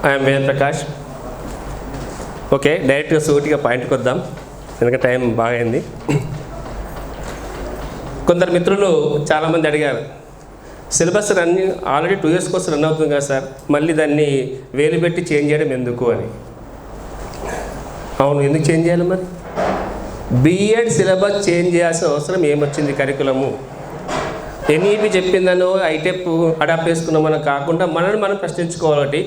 I'm వేద Prakash. Okay, డైరెక్ట్గా సూటిగా పాయింట్కి వద్దాం, ఎందుకంటే టైం బాగా అయింది. కొందరు మిత్రులు చాలామంది అడిగారు, syllabus already 2 years course run అవుతుంది కదా సార్, మళ్ళీ దాన్ని వేలు పెట్టి చేంజ్ చేయడం ఎందుకు అని. అవును, ఎందుకు చేంజ్ చేయాలి మరి? బీఎడ్ సిలబస్ చేంజ్ చేయాల్సిన అవసరం ఏమొచ్చింది? కరికులము ఎన్ఈపి చెప్పిందనో ఐటెప్ అడాప్ట్ చేసుకున్నామనో కాకుండా మనల్ని మనం ప్రశ్నించుకోవాలి.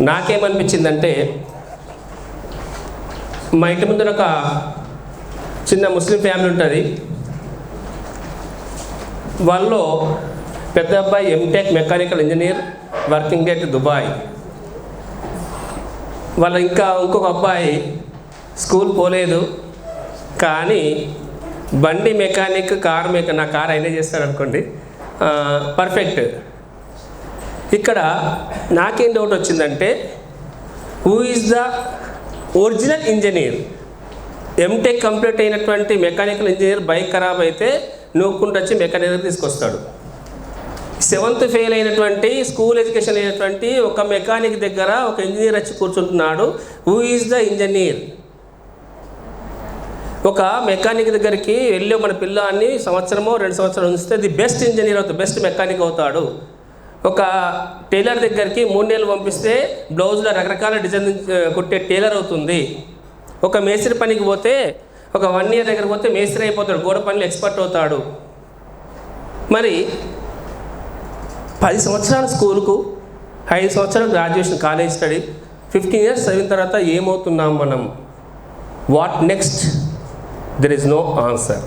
నాకేమనిపించిందంటే, మా ఇంటి ముందర ఒక చిన్న ముస్లిం ఫ్యామిలీ ఉంటుంది. వాళ్ళలో పెద్ద అబ్బాయి M Tech mechanical engineer, working at Dubai. వాళ్ళ ఇంకొక అబ్బాయి స్కూల్ పోలేదు, కానీ బండి మెకానిక్, కార్ మెకానిక్, నా కార్ అయినా చేస్తాడు అనుకోండి, పర్ఫెక్ట్. ఇక్కడ నాకేం డౌట్ వచ్చిందంటే, who is the original engineer? M Tech complete అయినటువంటి మెకానికల్ ఇంజనీర్ బైక్ ఖరాబ్ అయితే నూక్కుంటూ వచ్చి మెకానిక్ తీసుకొస్తాడు. 7th ఫెయిల్ అయినటువంటి స్కూల్ ఎడ్యుకేషన్ అయినటువంటి ఒక మెకానిక్ దగ్గర ఒక ఇంజనీర్ వచ్చి కూర్చుంటున్నాడు. Who is the engineer? ఒక మెకానిక్ దగ్గరికి వెళ్ళి మన పిల్లాన్ని 1 సంవత్సరమో 2 సంవత్సరాలు ఉంచితే ది బెస్ట్ ఇంజనీర్ అవుతాడు, బెస్ట్ మెకానిక్ అవుతాడు. ఒక టైలర్ దగ్గరికి 3 నెలలు పంపిస్తే బ్లౌజ్లో రకరకాల డిజైన్ కుట్టే టైలర్ అవుతుంది. ఒక మేస్త్రి పనికి పోతే ఒక 1 year దగ్గర పోతే మేస్త్రి అయిపోతాడు, గోడ పనులు ఎక్స్పర్ట్ అవుతాడు. మరి 10 సంవత్సరాల స్కూల్కు 5 సంవత్సరాలు గ్రాడ్యుయేషన్ కాలేజ్ స్టడీ, 15 years చదివిన తర్వాత ఏమవుతున్నాం మనం? What next? There is no answer.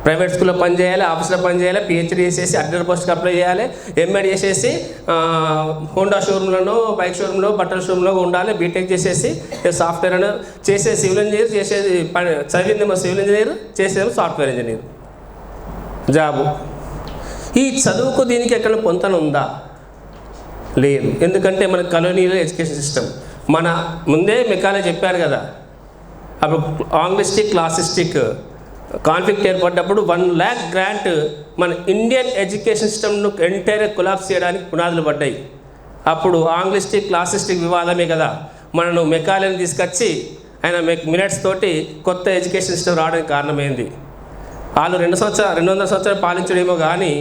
Private స్కూల్లో పనిచేయాలి, ఆఫీస్లో పనిచేయాలి, పిహెచ్డీ చేసేసి అడ్డర్ పోస్ట్కి అప్లై చేయాలి, ఎంఎడ్ చేసేసి హోండా షోరూంలోనో, బైక్ షోరూంలో, బట్టల షోరూంలో ఉండాలి, బీటెక్ చేసేసి సాఫ్ట్వేర్ అని చేసే సివిల్ ఇంజనీర్, చేసేది చదివిందేమో సివిల్ ఇంజనీర్, చేసేదేమో సాఫ్ట్వేర్ ఇంజనీర్ జాబు. ఈ చదువుకు దీనికి ఎక్కడ పొంతన ఉందా? లేదు. ఎందుకంటే మన కలోనియల్ ఎడ్యుకేషన్ సిస్టమ్. మన ముందే మెకాలే చెప్పారు కదా, అప్పుడు ఆంగ్లిస్టిక్, క్లాసిస్టిక్ కాన్ఫ్లిక్ట్ ఏర్పడ్డప్పుడు 1 lakh గ్రాంట్ మన ఇండియన్ ఎడ్యుకేషన్ సిస్టమ్ను ఎంటైర్ కొలాప్స్ చేయడానికి పునాదులు పడ్డాయి. అప్పుడు ఆంగ్లిస్టిక్, క్లాసిస్టిక్ వివాదమే కదా మనను మెకాలేని తీసుకొచ్చి ఆయన మినిట్స్ తోటి కొత్త ఎడ్యుకేషన్ సిస్టమ్ రావడానికి కారణమైంది. వాళ్ళు 200 సంవత్సరాలు పాలించడేమో కానీ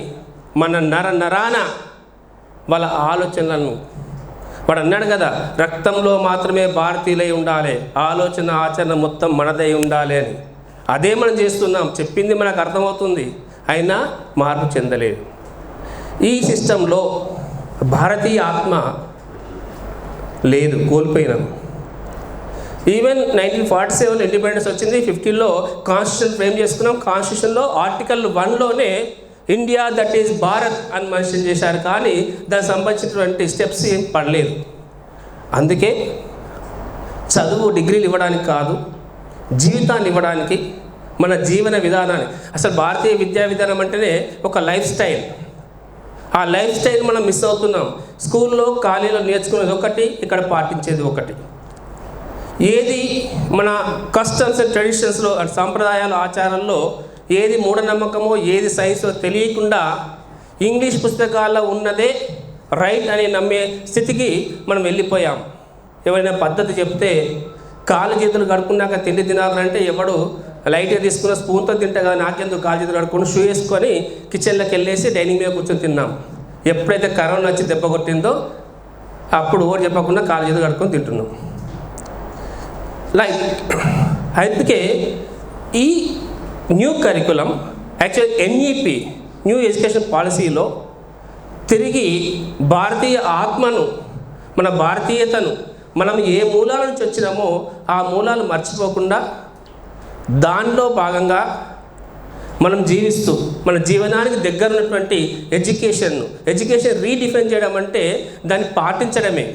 మన నరాన వాళ్ళ ఆలోచనలను, వాడు అన్నాడు కదా, రక్తంలో మాత్రమే భారతీయులై ఉండాలి, ఆలోచన ఆచరణ మొత్తం మనదై ఉండాలి అని. అదే మనం చేస్తున్నాం. చెప్పింది మనకు అర్థమవుతుంది, అయినా మార్పు చెందలేదు. ఈ సిస్టంలో భారతీయ ఆత్మ లేదు, కోల్పోయినాం. ఈవెన్ 1947 ఇండిపెండెన్స్ వచ్చింది, 50లో కాన్స్టిట్యూషన్ ఫ్రేమ్ చేసుకున్నాం. కాన్స్టిట్యూషన్లో ఆర్టికల్ 1లోనే ఇండియా దట్ ఈజ్ భారత్ అని మెన్షన్ చేశారు, కానీ దానికి సంబంధించినటువంటి స్టెప్స్ ఏం పడలేదు. అందుకే చదువు డిగ్రీలు ఇవ్వడానికి కాదు, జీవితాన్ని ఇవ్వడానికి, మన జీవన విధానాన్ని. అసలు భారతీయ విద్యా విధానం అంటేనే ఒక లైఫ్ స్టైల్. ఆ లైఫ్ స్టైల్ మనం మిస్ అవుతున్నాం. స్కూల్లో కాలేజీలో నేర్చుకునేది ఒకటి, ఇక్కడ పాటించేది ఒకటి. ఏది మన కస్టమ్స్ అండ్ ట్రెడిషన్స్లో, సాంప్రదాయాలు, ఆచారాల్లో ఏది మూఢనమ్మకమో, ఏది సైన్సో తెలియకుండా ఇంగ్లీష్ పుస్తకాల్లో ఉన్నదే రైట్ అని నమ్మే స్థితికి మనం వెళ్ళిపోయాం. ఎవరైనా పద్ధతి చెప్తే కాలు చేతులు కడుక్కున్నాక తిండి తినాలంటే ఎవడు లైట్గా తీసుకున్న స్పూన్తో తింటే కదా, నాకెందుకు కాలు చేతులు కడుక్కొని షూ వేసుకొని కిచెన్లోకి వెళ్ళేసి డైనింగ్ మీద కూర్చొని తిన్నాం. ఎప్పుడైతే కరోనా వచ్చి దెబ్బ కొట్టిందో అప్పుడు ఓడి చెప్పకుండా కాలు చేతులు కడుక్కొని తింటున్నాం. లైక్ అందుకే ఈ new curriculum, actual NEP, new education పాలసీలో తిరిగి భారతీయ ఆత్మను, మన భారతీయతను, మనం ఏ మూలాల నుంచి వచ్చినామో ఆ మూలాలు మర్చిపోకుండా దానిలో భాగంగా మనం జీవిస్తూ మన జీవనానికి దగ్గర ఉన్నటువంటి ఎడ్యుకేషన్ రీడిఫైన్ చేయడం అంటే దాన్ని పాటించడమే.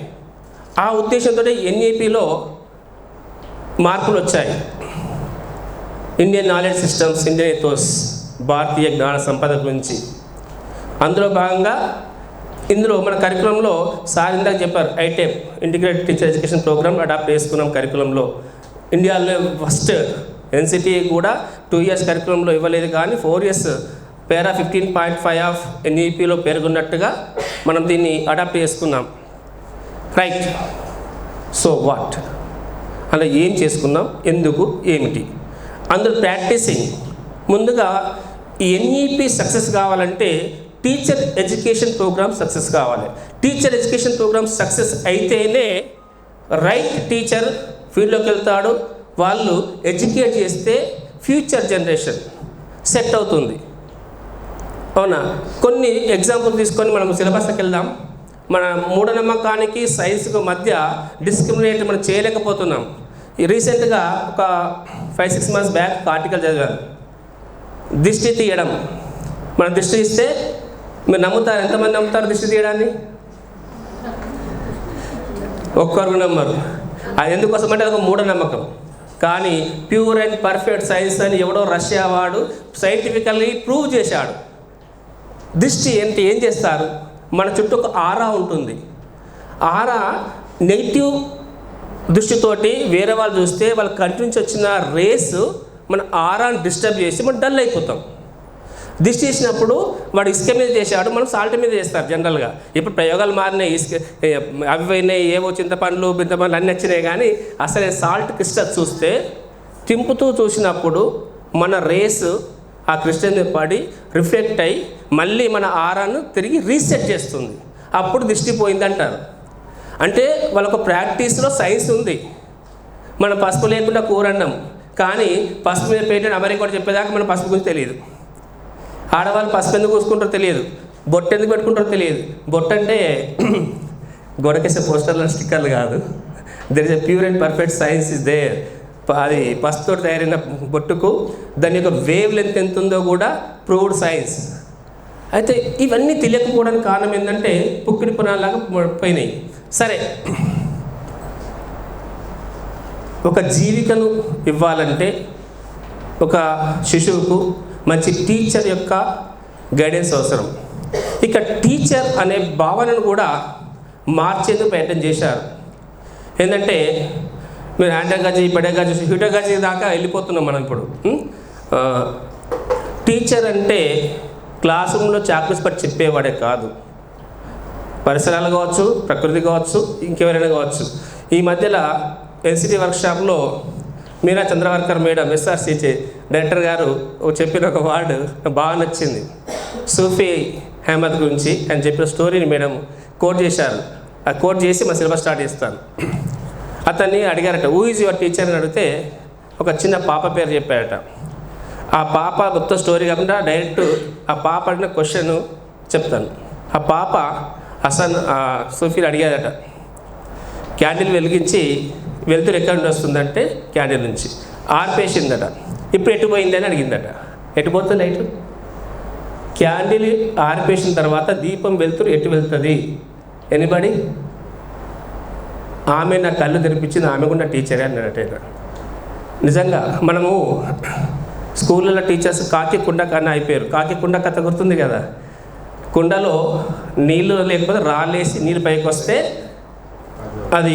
ఆ ఉద్దేశంతో ఎన్ఈపిలో మార్పులు వచ్చాయి. Indian knowledge systems, Indian ethos, భారతీయ జ్ఞాన సంపద గురించి. అందులో భాగంగా ఇందులో మన కరికులంలో సార్ ఇందాక చెప్పారు, ITEP integrated teacher education programme adopt చేసుకున్నాం కరికులంలో. ఇండియాలో ఫస్ట్ ఎన్సిటి కూడా 2 years కరికులంలో ఇవ్వలేదు, కానీ 4 years పేరా 15.5 ఆఫ్ NEPలో పేర్కొన్నట్టుగా మనం దీన్ని అడాప్ట్ చేసుకున్నాం. రైట్. సో వాట్ అలా ఏం చేసుకున్నాం, ఎందుకు, ఏమిటి అందులో ప్రాక్టీసింగ్. ముందుగా ఈ NEP సక్సెస్ కావాలంటే టీచర్ ఎడ్యుకేషన్ ప్రోగ్రామ్ సక్సెస్ కావాలి. టీచర్ ఎడ్యుకేషన్ ప్రోగ్రామ్ సక్సెస్ అయితేనే రైట్ టీచర్ ఫీల్డ్లోకి వెళ్తాడు. వాళ్ళు ఎడ్యుకేట్ చేస్తే ఫ్యూచర్ జనరేషన్ సెట్ అవుతుంది. అవునా? కొన్ని ఎగ్జాంపుల్ తీసుకొని మనం సిలబస్కి వెళ్దాం. మన మూఢనమ్మకానికి సైన్స్కు మధ్య డిస్క్రిమినేట్ మనం చేయలేకపోతున్నాం. రీసెంట్గా ఒక 5-6 months బ్యాక్ ఆర్టికల్ చదివాను. దిష్టి తీయడం. మనం దిష్టి ఇస్తే మీరు నమ్ముతారు? ఎంతమంది నమ్ముతారు దిష్టి తీయడాన్ని? ఒక్కరు నమ్మరు. అది ఎందుకోసం అంటే అది ఒక మూఢనమ్మకం. కానీ ప్యూర్ అండ్ పర్ఫెక్ట్ సైన్స్ అని ఎవడో రష్యా వాడు సైంటిఫికల్లీ ప్రూవ్ చేశాడు. దిష్టి ఏంటి, ఏం చేస్తారు? మన చుట్టూ ఒక ఆరా ఉంటుంది. ఆరా నెగిటివ్ దృష్టితోటి వేరే వాళ్ళు చూస్తే వాళ్ళ కంటి నుంచి వచ్చిన రేస్ మన ఆరాని డిస్టర్బ్ చేసి మనం డల్ అయిపోతాం. దిష్టి చేసినప్పుడు వాడు ఇసుక మీద చేశాడు, మనం సాల్ట్ మీద చేస్తారు జనరల్గా. ఇప్పుడు ప్రయోగాలు మారినాయి, ఇసుక అవి పోయినాయి, ఏవో చింతపండ్లు బింతపండ్లు అన్నీ వచ్చినాయి. కానీ అసలే సాల్ట్ క్రిస్టల్ చూస్తే తింపుతూ చూసినప్పుడు మన రేసు ఆ క్రిస్టల్ మీద పడి రిఫ్లెక్ట్ అయ్యి మళ్ళీ మన ఆరాను తిరిగి రీసెట్ చేస్తుంది. అప్పుడు దిష్టి పోయిందంటారు. అంటే వాళ్ళకు ప్రాక్టీస్లో సైన్స్ ఉంది. మనం పసుపు లేకుండా కూర అన్నాం, కానీ పసుపు మీద పేటెంట్ అమెరికా కూడా చెప్పేదాకా మన పసుపు గురించి తెలియదు. ఆడవాళ్ళు పసుపు ఎందుకు కూసుకుంటారో తెలియదు, బొట్టు ఎందుకు పెట్టుకుంటారో తెలియదు. బొట్టు అంటే గొడకేసే పోస్టర్లు స్టిక్కర్లు కాదు. There is a pure and perfect science is there. అది పసుపుతో తయారైన బొట్టుకు దాని యొక్క వేవ్ లెంత్ ఎంత ఉందో కూడా ప్రూవ్డ్ సైన్స్. అయితే ఇవన్నీ తెలియకపోవడానికి కారణం ఏంటంటే పుక్కిడి పునాలాగా పోయినాయి. సరే, ఒక జీవికను ఇవ్వాలంటే ఒక శిశువుకు మంచి టీచర్ యొక్క గైడెన్స్ అవసరం. ఇక టీచర్ అనే భావనను కూడా మార్చేందుకు ప్రయత్నం చేశారు. ఏంటంటే మీరు యాంటగాజీ, పెడగాజీ, హ్యూటగాజీ దాకా వెళ్ళిపోతున్నాం మనం ఇప్పుడు. టీచర్ అంటే క్లాస్ రూమ్లో చాక్లెట్స్ పట్టి చెప్పేవాడే కాదు. పరిసరాలు కావచ్చు, ప్రకృతి కావచ్చు, ఇంకెవరైనా కావచ్చు. ఈ మధ్యలో NCT వర్క్షాప్లో మీరా చంద్రవర్కర్ మేడం, SRCC డైరెక్టర్ గారు చెప్పిన ఒక వర్డ్ బాగా నచ్చింది. సూఫీ అహ్మద్ గురించి అని చెప్పిన స్టోరీని మేడం కోట్ చేశారు. ఆ కోట్ చేసి మా సిలబస్ స్టార్ట్ చేస్తాను. అతన్ని అడిగారట, హూ ఈజ్ యువర్ టీచర్ అని అడిగితే ఒక చిన్న పాప పేరు చెప్పారట. ఆ పాప మొత్తం స్టోరీ కాకుండా డైరెక్ట్ ఆ పాప అడిగిన క్వశ్చన్ చెప్తాను. ఆ పాప సూఫీని అడిగారట, క్యాండిల్ వెలిగించి వెలుతురు ఎక్కడి నుండి వస్తుందంటే క్యాండిల్ నుంచి ఆర్పేసిందట. ఇప్పుడు ఎటు పోయింది అని అడిగిందట. ఎటు పోతుంది లైట్? క్యాండిల్ ఆర్పేసిన తర్వాత దీపం వెలుతురు ఎటు వెళ్తుంది? ఎనీబడి? ఆమె నా కళ్ళు తెరిపించింది, ఆమె కూడా టీచరే అన్నట్టు. నిజంగా మనము స్కూళ్ళలో టీచర్స్ కాకి కుండ కన్నా అయిపోయారు. కాకి కుండ కథ గుర్తుంది కదా? కుండలో నీళ్ళు లేకపోతే రాళ్ళేసి నీళ్ళు పైకి వస్తే అది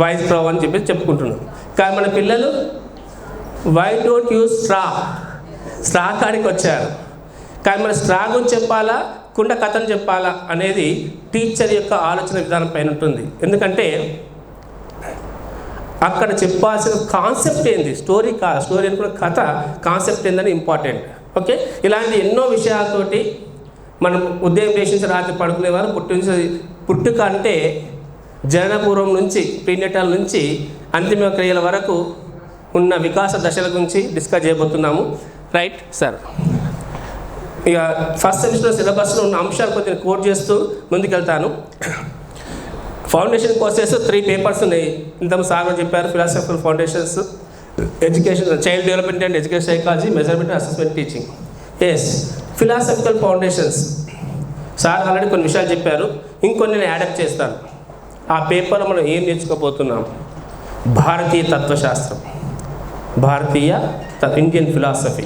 వాయిస్ ప్రో అని చెప్పి చెప్పుకుంటున్నాం. కానీ మన పిల్లలు వై డోంట్ యూజ్ స్ట్రా కాడికి వచ్చారు. కానీ మన స్ట్రా గురించి చెప్పాలా, కుండ కథను చెప్పాలా అనేది టీచర్ యొక్క ఆలోచన విధానం పైన ఉంటుంది. ఎందుకంటే అక్కడ చెప్పాల్సిన కాన్సెప్ట్ ఏంది, స్టోరీ స్టోరీ అనుకున్న కథ కాన్సెప్ట్ ఏందని ఇంపార్టెంట్. ఓకే, ఇలాంటి ఎన్నో విషయాలతోటి మనం ఉదయం లేచి రాత్రి పడుకునేవారు. పుట్టుక అంటే జననపూర్వం నుంచి ప్రీనేటల్ నుంచి అంతిమ క్రియల వరకు ఉన్న వికాస దశల గురించి డిస్కస్ చేయబోతున్నాము. Right sir? ఇక ఫస్ట్ సెమిస్టర్ సిలబస్లో ఉన్న అంశాలు కొద్దిగా కోట్ చేస్తూ ముందుకెళ్తాను. ఫౌండేషన్ కోర్సెస్ 3 పేపర్స్ ఉన్నాయి. ఇంత సార్ చెప్పారు. Philosophical foundations, education, child development and education psychology, measurement and assessment teaching. Yes, philosophical foundations sir already కొన్ని విషయాలు చెప్పారు. ఇంకొన్ని నేను యాడప్ చేస్తాను. ఆ పేపర్లో మనం ఏం నేర్చుకోబోతున్నాం? భారతీయ తత్వశాస్త్రం, ఇండియన్ ఫిలాసఫీ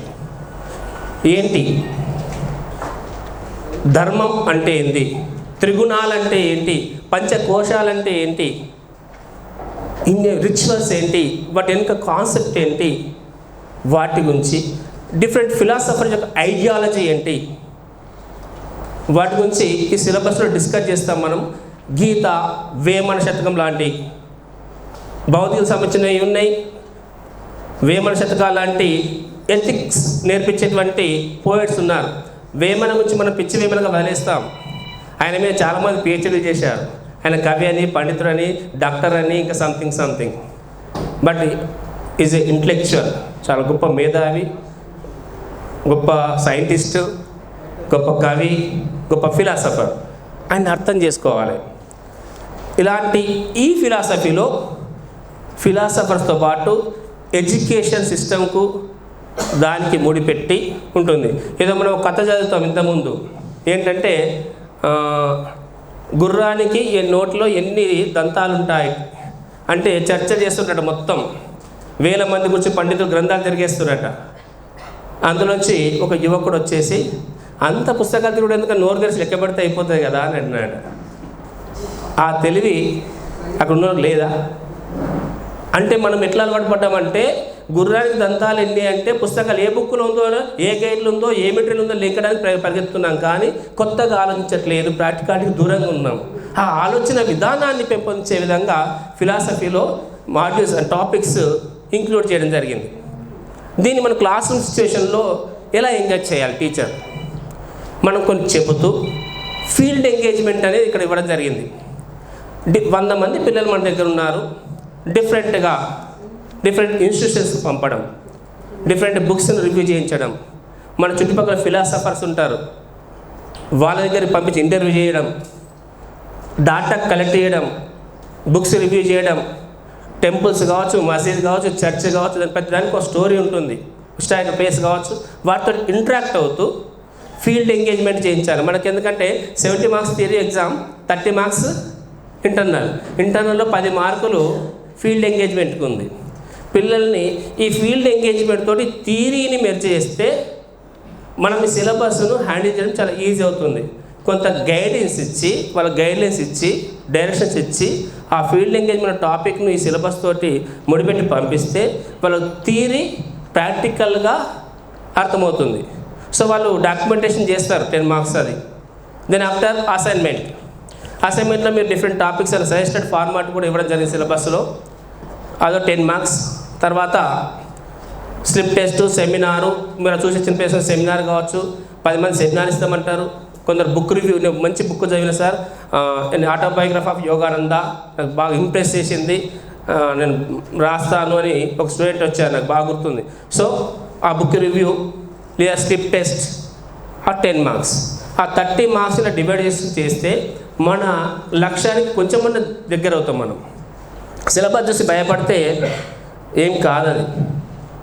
ఏంటి, ధర్మం అంటే ఏంటి, త్రిగుణాలంటే ఏంటి, పంచకోశాలంటే ఏంటి, రిచువల్స్ ఏంటి, వాటి వెనుక కాన్సెప్ట్ ఏంటి, వాటి గురించి డిఫరెంట్ ఫిలాసఫర్ యొక్క ఐడియాలజీ ఏంటి, వాటి గురించి ఈ సిలబస్లో డిస్కస్ చేస్తాం మనం. గీత, వేమన శతకం లాంటి భౌతిక సంబంధించినవి ఉన్నాయి. వేమన శతకాలు లాంటి ఎథిక్స్ నేర్పించేటువంటి పోయిట్స్ ఉన్నారు. వేమన గురించి మనం పిచ్చి వేమనగా వదిలేస్తాం. ఆయన మీద చాలామంది పిహెచ్డీ చేశారు. ఆయన కవి అని, పండితుడు అని, డాక్టర్ అని, ఇంకా something. But is a intellectual, చాలా గొప్ప మేధావి, గొప్ప సైంటిస్టు, గొప్ప కవి, గొప్ప ఫిలాసఫర్. ఆయన అర్థం చేసుకోవాలి. ఇలాంటి ఈ ఫిలాసఫీలో ఫిలాసఫర్స్తో పాటు ఎడ్యుకేషన్ సిస్టమ్కు దానికి ముడిపెట్టి ఉంటుంది. ఏదో మనం ఒక కథ చదువుతాం ఇంతకుముందు, ఏంటంటే గుర్రానికి నోట్లో ఎన్ని దంతాలు ఉంటాయి అంటే చర్చ చేస్తున్నట్టు మొత్తం వేల మంది గురించి పండితులు గ్రంథాలు తిరిగేస్తున్నట్ట. అందులోంచి ఒక యువకుడు వచ్చేసి, అంత పుస్తకాలు తిరుగుడు ఎందుకు, నోరు తెరిచి లెక్క పెడితే అయిపోతుంది కదా అని అన్నాడు. ఆ తెలివి అక్కడ ఉన్న లేదా అంటే మనం ఎట్లా అలవాటు పడ్డామంటే, గుర్రానికి దంతాలు ఎన్ని అంటే పుస్తకాలు ఏ బుక్లో ఉందో, ఏ గైడ్లు ఉందో, ఏ మెటీరియల్ ఉందో లెక్కడానికి పరిగెత్తున్నాం. కానీ కొత్తగా ఆలోచించట్లేదు, ప్రాక్టికాలిటీకి దూరంగా ఉన్నాం. ఆ ఆలోచన విధానాన్ని పెంపొందించే విధంగా ఫిలాసఫీలో మాడ్యూల్స్ అండ్ టాపిక్స్ ఇంక్లూడ్ చేయడం జరిగింది. దీన్ని మన క్లాస్ రూమ్ సిచ్యువేషన్లో ఎలా ఎంగేజ్ చేయాలి టీచర్, మనం కొన్ని చెబుతూ ఫీల్డ్ ఎంగేజ్మెంట్ అనేది ఇక్కడ ఇవ్వడం జరిగింది. 100 మంది పిల్లలు మన దగ్గర ఉన్నారు. డిఫరెంట్ ఇన్స్టిట్యూషన్స్కి పంపడం, డిఫరెంట్ బుక్స్ని రివ్యూ చేయించడం, మన చుట్టుపక్కల ఫిలాసఫర్స్ ఉంటారు వాళ్ళ దగ్గరికి పంపించి ఇంటర్వ్యూ చేయడం, డాటా కలెక్ట్ చేయడం, బుక్స్ రివ్యూ చేయడం, టెంపుల్స్ కావచ్చు, మసీద్ కావచ్చు, చర్చ్ కావచ్చు, దానికి ఒక స్టోరీ ఉంటుంది, హిస్టారికల్ ప్లేస్ కావచ్చు, వాటితో ఇంటరాక్ట్ అవుతూ ఫీల్డ్ ఎంగేజ్మెంట్ చేయించాలి. మనకి ఎందుకంటే 70 మార్క్స్ థియరీ ఎగ్జామ్, 30 మార్క్స్ ఇంటర్నల్లో 10 మార్కులు ఫీల్డ్ ఎంగేజ్మెంట్కి ఉంది. పిల్లల్ని ఈ ఫీల్డ్ ఎంగేజ్మెంట్ తోటి థియరీని మెర్జ్ చేస్తే మనం ఈ సిలబస్ను హ్యాండిల్ చేయడం చాలా ఈజీ అవుతుంది. కొంత గైడెన్స్ ఇచ్చి, వాళ్ళ గైడ్లైన్స్ ఇచ్చి, డైరెక్షన్స్ ఇచ్చి, ఆ ఫీల్డ్ ఎంగేజ్మెంట్ టాపిక్ను ఈ సిలబస్ తోటి ముడిపెట్టి పంపిస్తే వాళ్ళ థియరీ ప్రాక్టికల్గా అర్థమవుతుంది. సో వాళ్ళు డాక్యుమెంటేషన్ చేస్తారు 10 మార్క్స్ అది. దెన్ ఆఫ్టర్ అసైన్మెంట్లో మీరు different topics and suggested format కూడా ఇవ్వడం జరిగింది సిలబస్లో. అదో 10 మార్క్స్. తర్వాత స్లిప్ టెస్ట్, సెమినారు, మీరు చూసి చిన్న సెమినార్ కావచ్చు, 10 మంది సెమినార్ ఇస్తామంటారు. కొందరు బుక్ రివ్యూ, నేను మంచి బుక్ చదివిన సార్, ఆటోబయోగ్రఫీ ఆఫ్ యోగానంద, నాకు బాగా ఇంప్రెస్ చేసింది, నేను రాస్తాను అని ఒక స్టూడెంట్ వచ్చారు, నాకు బాగా గుర్తుంది. సో ఆ బుక్ రివ్యూ లేదా స్లిప్ టెస్ట్, ఆ 10 మార్క్స్. ఆ 30 మార్క్స్ని డివైడ్ చేస్తే మన లక్ష్యానికి కొంచెం దగ్గర అవుతాం. మనం సిలబస్ చూసి భయపడితే ఏం కాదది,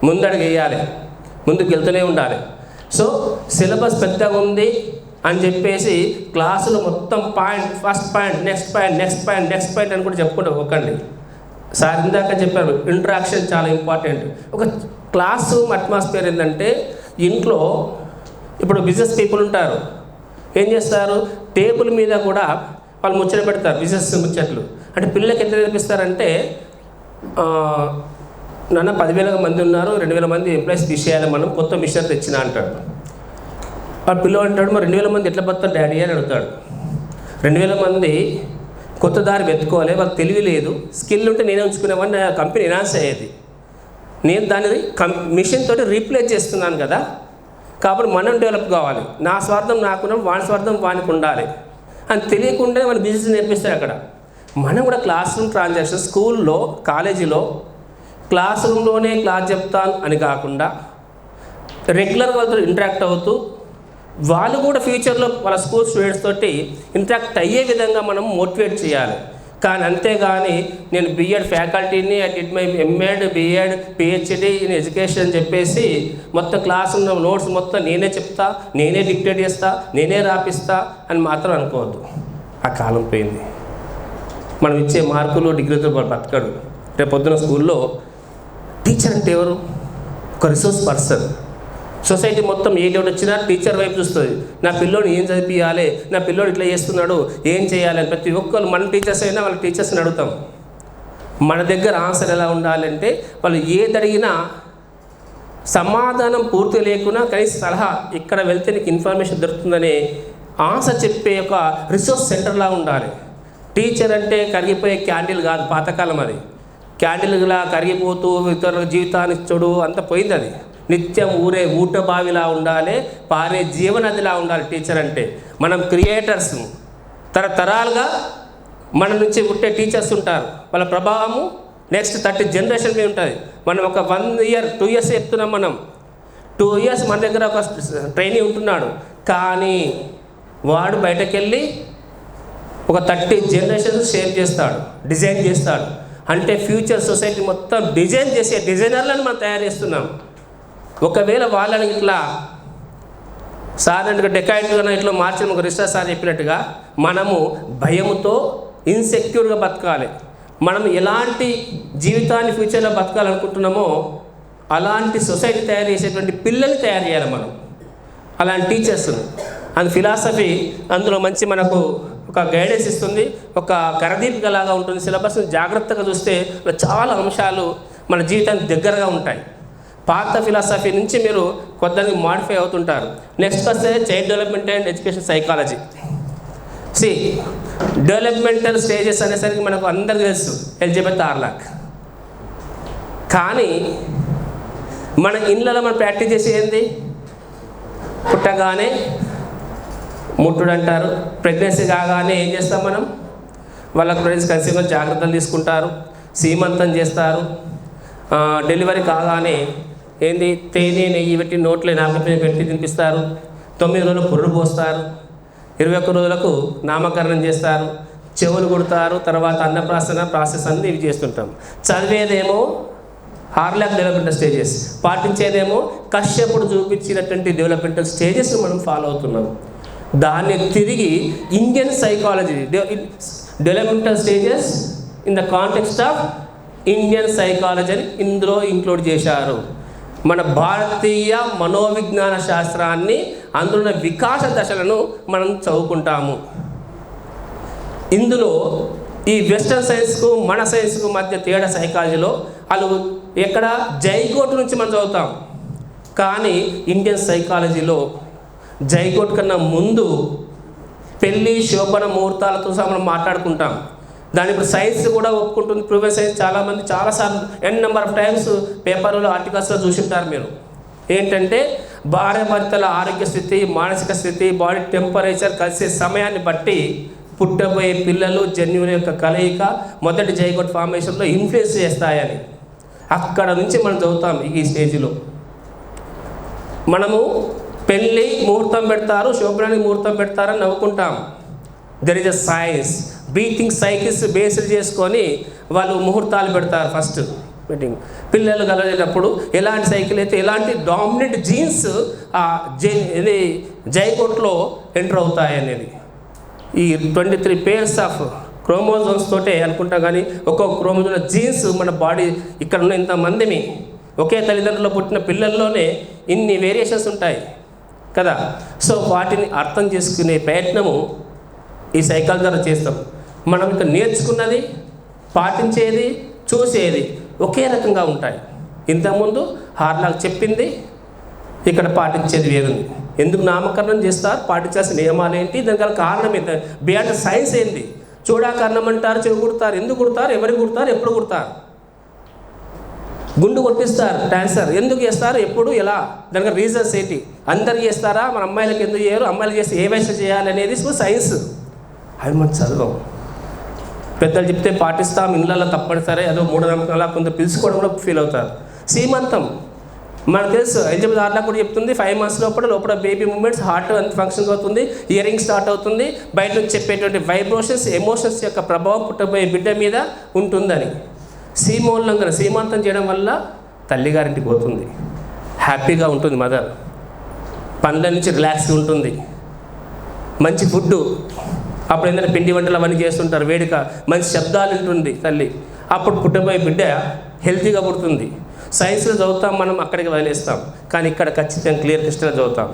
ముందడుగు వేయాలి, ముందుకు వెళ్తూనే ఉండాలి. సో సిలబస్ పెద్దగా ఉంది అని చెప్పేసి క్లాసులో మొత్తం ఫస్ట్ పాయింట్ నెక్స్ట్ పాయింట్ అని కూడా చెప్పుకుంటూ ఒకండి. సార్ ఇందాక చెప్పారు, ఇంటరాక్షన్ చాలా ఇంపార్టెంట్. ఒక క్లాస్ అట్మాస్ఫియర్ ఏంటంటే, ఇంట్లో ఇప్పుడు బిజినెస్ పీపుల్ ఉంటారు, ఏం చేస్తారు, టేబుల్ మీద కూడా వాళ్ళు ముచ్చట పెడతారు, బిజినెస్ ముచ్చట్లు. అంటే పిల్లలకి ఎంత నేర్పిస్తారంటే, నాన్న 10,000 మంది ఉన్నారు, 2,000 మంది ఎంప్లాయీస్ తీసేయాలి, మనం కొత్త మిషన్ తెచ్చినా అంటాడు. వాడు పిల్లలు అంటాడు, మరి 2,000 మంది ఎట్లా బతారు డాడీ అని అడుగుతాడు. 2,000 మంది కొత్త దారి వెతుకోవాలి, వాళ్ళకి తెలివి లేదు, స్కిల్ ఉంటే నేనే ఉంచుకునేవాడిని, నా కంపెనీ ఎనాన్స్ అయ్యేది. నేను దాన్ని మిషన్ తోటి రీప్లేస్ చేస్తున్నాను కదా, కాబట్టి మనం డెవలప్ కావాలి, నా స్వార్థం నాకున్నాం, వాని స్వార్థం వానికి ఉండాలి అని తెలియకుండా మన బిజినెస్ నేర్పిస్తారు. అక్కడ మనం కూడా క్లాస్ రూమ్ ట్రాన్సాక్షన్, స్కూల్లో, కాలేజీలో క్లాస్ రూమ్లోనే క్లాస్ చెప్తాను అని కాకుండా రెగ్యులర్గా వాళ్ళతో ఇంటరాక్ట్ అవుతూ, వాళ్ళు కూడా ఫ్యూచర్లో వాళ్ళ స్కూల్ స్టూడెంట్స్ తోటి ఇంటరాక్ట్ అయ్యే విధంగా మనం మోటివేట్ చేయాలి. కానీ అంతేగాని నేను బిఎడ్ ఫ్యాకల్టీని, I did my MEd, BEd, PhD in education అని చెప్పేసి మొత్తం క్లాస్ ఉన్న నోట్స్ మొత్తం నేనే చెప్తా, నేనే డిక్టేట్ చేస్తా, నేనే రాపిస్తా అని మాత్రం అనుకోవద్దు. ఆ కాలం పోయింది. మనం ఇచ్చే మార్కులు, డిగ్రీతో బతకడు. రేపు పొద్దున స్కూల్లో టీచర్ అంటే ఎవరు? ఒక రిసోర్స్ పర్సన్. సొసైటీ మొత్తం ఏ డౌట్ వచ్చినా టీచర్ వైపు చూస్తుంది. నా పిల్లోడు ఏం చదివియాలి, నా పిల్లోడు ఇట్లా చేస్తున్నాడు, ఏం చేయాలి అని ప్రతి ఒక్కరు, మన టీచర్స్ అయినా వాళ్ళ టీచర్స్ని అడుగుతాం. మన దగ్గర ఆన్సర్ ఎలా ఉండాలంటే, వాళ్ళు ఏది అడిగినా సమాధానం పూర్తి లేకున్నా కనీసం సలహా, ఇక్కడ వెళ్తే నీకు ఇన్ఫర్మేషన్ దొరుకుతుందనే ఆన్సర్ చెప్పే ఒక రిసోర్స్ సెంటర్లా ఉండాలి. టీచర్ అంటే కరిగిపోయే క్యాండిల్ కాదు, పాతకాలం అది. క్యాండిల్లా కరిగిపోతూ ఇతరుల జీవితాన్ని చూడు అంత పోయింది అది. నిత్యం ఊరే ఊట బావిలా ఉండాలి, పారే జీవనదిలా ఉండాలి టీచర్ అంటే. మనం క్రియేటర్స్, తరతరాలుగా మన నుంచి పుట్టే టీచర్స్ ఉంటారు, వాళ్ళ ప్రభావము నెక్స్ట్ 30 జనరేషన్ మీద ఉంటుంది. మనం ఒక 1 year 2 years చెప్తున్నాం. మనం 2 years మన దగ్గర ఒక ట్రైనీ ఉంటున్నాడు, కానీ వాడు బయటకెళ్ళి ఒక 30 జనరేషన్స్ షేప్ చేస్తాడు, డిజైన్ చేస్తాడు. అంటే ఫ్యూచర్ సొసైటీ మొత్తం డిజైన్ చేసే డిజైనర్లను మనం తయారు చేస్తున్నాం. ఒకవేళ వాళ్ళని ఇట్లా సాధారణంగా డెకాయిట్గా ఇట్లా మార్చిన ఒక రిసర్చ్ సార్ చెప్పినట్టుగా మనము భయముతో ఇన్సెక్యూర్గా బతకాలి. మనం ఎలాంటి జీవితాన్ని ఫ్యూచర్లో బతకాలనుకుంటున్నామో అలాంటి సొసైటీ తయారు చేసేటువంటి పిల్లల్ని తయారు చేయాలి మనం, అలాంటి టీచర్స్ని. అండ్ ఫిలాసఫీ అందులో మంచి మనకు ఒక గైడెన్స్ ఇస్తుంది, ఒక కరదీపికలాగా ఉంటుంది. సిలబస్ని జాగ్రత్తగా చూస్తే చాలా అంశాలు మన జీవితానికి దగ్గరగా ఉంటాయి. పాత ఫిలాసఫీ నుంచి మీరు కొద్దిగా మాడిఫై అవుతుంటారు. నెక్స్ట్ వస్తే child development and education psychology. Developmental stages అనేసరికి మనకు అందరికీ తెలుసు, ఎలిజబెత్ ఆర్లాక్. కానీ మన ఇళ్ళలో మనం ప్రాక్టీస్ చేసి ఏంది, పుట్టగానే ముట్టుడు అంటారు, ప్రెగ్నెన్సీ కాగానే ఏం చేస్తాం మనం, వాళ్ళ ఫ్రెండ్స్ కన్సీమర్ జాగ్రత్తలు తీసుకుంటారు, సీమంతం చేస్తారు. డెలివరీ కాగానే ఏంది తేనె నెయ్యి పెట్టి నోట్లో నామకం పెట్టి తినిపిస్తారు. 9 రోజులు పుర్రు పోస్తారు, 21 రోజులకు నామకరణం చేస్తారు, చెవులు కుడతారు, తర్వాత అన్నప్రాసన ప్రాసెస్ అన్నీ ఇవి చేస్తుంటాం. చదివేదేమో ఆర్లాక్ డెవలప్మెంటల్ స్టేజెస్, పాటించేదేమో కశ్యపుడు చూపించినటువంటి డెవలప్మెంటల్ స్టేజెస్ మనం ఫాలో అవుతున్నాం. దాన్ని తిరిగి Indian psychology developmental stages in the context of Indian సైకాలజీని ఇందులో ఇంక్లూడ్ చేశారు. మన భారతీయ మనోవిజ్ఞాన శాస్త్రాన్ని, అందులో వికాస దశలను మనం చదువుకుంటాము. ఇందులో ఈ వెస్టర్న్ సైన్స్కు మన సైన్స్కు మధ్య తేడా సైకాలజీలో వాళ్ళు ఎక్కడ జైగోట్ నుంచి మనం చదువుతాం, కానీ ఇండియన్ సైకాలజీలో జైగోట్ కన్నా ముందు పెళ్ళి శోభన ముహూర్తాలతో సహా మనం మాట్లాడుకుంటాం. దాని ఇప్పుడు సైన్స్ కూడా ఒప్పుకుంటుంది, ప్రూవెన్ సైన్స్. చాలామంది చాలాసార్లు నెంబర్ ఆఫ్ టైమ్స్ పేపర్లో ఆర్టికల్స్లో చూసింటారు మీరు. ఏంటంటే భార్యాభర్తల ఆరోగ్య స్థితి, మానసిక స్థితి, బాడీ టెంపరేచర్ కలిసే సమయాన్ని బట్టి పుట్టబోయే పిల్లలు జన్యువుల యొక్క కలయిక మొదటి జైగోట్ ఫార్మేషన్లో ఇన్ఫ్లుయెన్స్ చేస్తాయని అక్కడ నుంచి మనం చదువుతాం. ఈ స్టేజ్లో మనము పెళ్ళి ముహూర్తం పెడతారు, శోభనానికి ముహూర్తం పెడతారని నవ్వుకుంటాం. There is a science, breathing cycles based చేసుకొని వాళ్ళు ముహూర్తాలు పెడతారు. ఫస్ట్ మీటింగ్ పిల్లలు కలగేటప్పుడు ఎలాంటి సైకిల్ అయితే ఎలాంటి డామినెంట్ జీన్స్ ఇది జైగోట్లో ఎంటర్ అవుతాయి అనేది ఈ 23 pairs ఆఫ్ క్రోమోజోమ్స్ తోటే అనుకుంటాం. కానీ ఒక్కొక్క క్రోమోజోమ్ జీన్స్ మన బాడీ ఇక్కడ ఉన్న ఇంతమందిని ఒకే తల్లిదండ్రులు పుట్టిన పిల్లల్లోనే ఇన్ని వేరియేషన్స్ ఉంటాయి కదా. సో వాటిని అర్థం చేసుకునే ప్రయత్నము ఈ సైకాలజీ ద్వారా చేస్తాం. మనం ఇక్కడ నేర్చుకున్నది, పాటించేది, చూసేది ఒకే రకంగా ఉంటాయి. ఇంతకుముందు ఆర్లాక్ చెప్పింది, ఇక్కడ పాటించేది వేరుంది. ఎందుకు నామకరణం చేస్తారు, పాటించాల్సిన నియమాలు ఏంటి, దానికి కారణం ఏంటి, బియాండ్ సైన్స్ ఏంటి. చూడాకారణం అంటారు, చెవి కుడతారు, ఎందుకు కుడతారు, ఎవరికి కుడతారు, ఎప్పుడు కుడతారు. గుండు కొట్టిస్తారు, ట్రాన్స్ఫర్ ఎందుకు చేస్తారు, ఎప్పుడు, ఎలా, దానికి రీజన్స్ ఏంటి. అందరికి చేస్తారా, మన అమ్మాయిలకు ఎందుకు చేయరు, అమ్మాయిలు చేస్తే ఏ వయసు చేయాలి అనేది సైన్స్. అవి మనం చదవం. పెద్దలు చెప్తే పాటిస్తాం, ఇళ్ళల్లో తప్పనిసరి అదో మూఢనమ్మకాల కొంత పిలుచుకోవడం కూడా ఫీల్ అవుతారు. సీమంతం మనకు తెలుసు, ఎలిజబెత్ ఆర్లాక్ కూడా చెప్తుంది 5 months లోపల బేబీ మూమెంట్స్, హార్ట్ అంత ఫంక్షన్స్ అవుతుంది, ఇయరింగ్ స్టార్ట్ అవుతుంది, బయట నుంచి చెప్పేటువంటి వైబ్రేషన్స్, ఎమోషన్స్ యొక్క ప్రభావం పుట్టబోయే బిడ్డ మీద ఉంటుందని. సీమోల్లంఘన, సీమంతం చేయడం వల్ల తల్లిగారింటికి పోతుంది, హ్యాపీగా ఉంటుంది మదర్, పనుల నుంచి రిలాక్స్గా ఉంటుంది, మంచి ఫుడ్డు, అప్పుడు ఏంటంటే పిండి వంటలు అవన్నీ చేస్తుంటారు, వేడుక, మంచి శబ్దాలు ఉంటుంది తల్లి, అప్పుడు పుట్టబోయే బిడ్డ హెల్తీగా పుడుతుంది. సైన్స్లో చదువుతాం మనం, అక్కడికి వదిలేస్తాం, కానీ ఇక్కడ ఖచ్చితంగా క్లియర్ క్రిస్టల్గా చదువుతాం.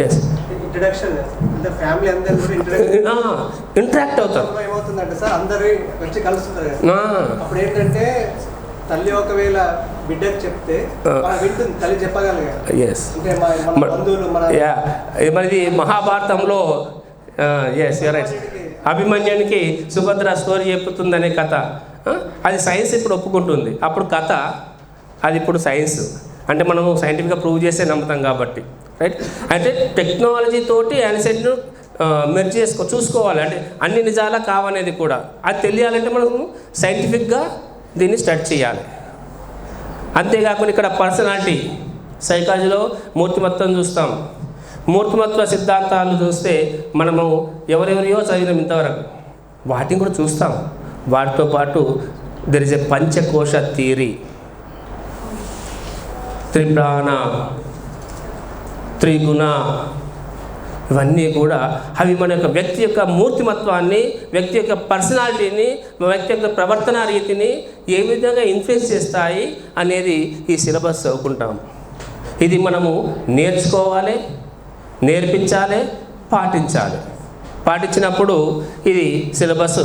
ఎస్, ఇంటరాక్ట్ అవుతాం. ఏమవుతుందంటే సార్, అందరూ వచ్చి కలుస్తుంటారు కదా, అప్పుడు ఏంటంటే తల్లి ఒకవేళ బిడ్డకు చెప్తే వింటుంది, తల్లి చెప్పగలిగారు. ఎస్, అంటే మనది మహాభారతంలో రైట్, అభిమన్యునికి సుభద్ర స్టోరీ చెప్పుతుందనే కథ. అది సైన్స్ ఇప్పుడు ఒప్పుకుంటుంది, అప్పుడు కథ, అది ఇప్పుడు సైన్స్. అంటే మనము సైంటిఫిక్గా ప్రూవ్ చేస్తే నమ్ముతాం కాబట్టి, రైట్. అంటే టెక్నాలజీ తోటి యాన్సెట్ను మెర్జ్ చూసుకోవాలి. అంటే అన్ని నిజాలా కావనేది కూడా అది తెలియాలంటే మనము సైంటిఫిక్గా దీన్ని స్టడీ చేయాలి. అంతేకాకుండా ఇక్కడ పర్సనాలిటీ సైకాలజీలో మూర్తిమత్వం చూస్తాం. మూర్తిమత్వ సిద్ధాంతాలు చూస్తే మనము ఎవరెవరియో చదివినాం ఇంతవరకు, వాటిని కూడా చూస్తాం. వాటితో పాటు దెర్ ఇస్ ఎ పంచకోశ థియరీ, త్రిప్రాణ, త్రిగుణ, ఇవన్నీ కూడా అవి మన యొక్క వ్యక్తి యొక్క మూర్తిమత్వాన్ని, వ్యక్తి యొక్క పర్సనాలిటీని, వ్యక్తి యొక్క ప్రవర్తన రీతిని ఏ విధంగా ఇన్ఫ్లుయెన్స్ చేస్తాయి అనేది ఈ సిలబస్ చదువుకుంటాం. ఇది మనము నేర్చుకోవాలి, నేర్పించాలి, పాటించాలి. పాటించినప్పుడు ఇది సిలబస్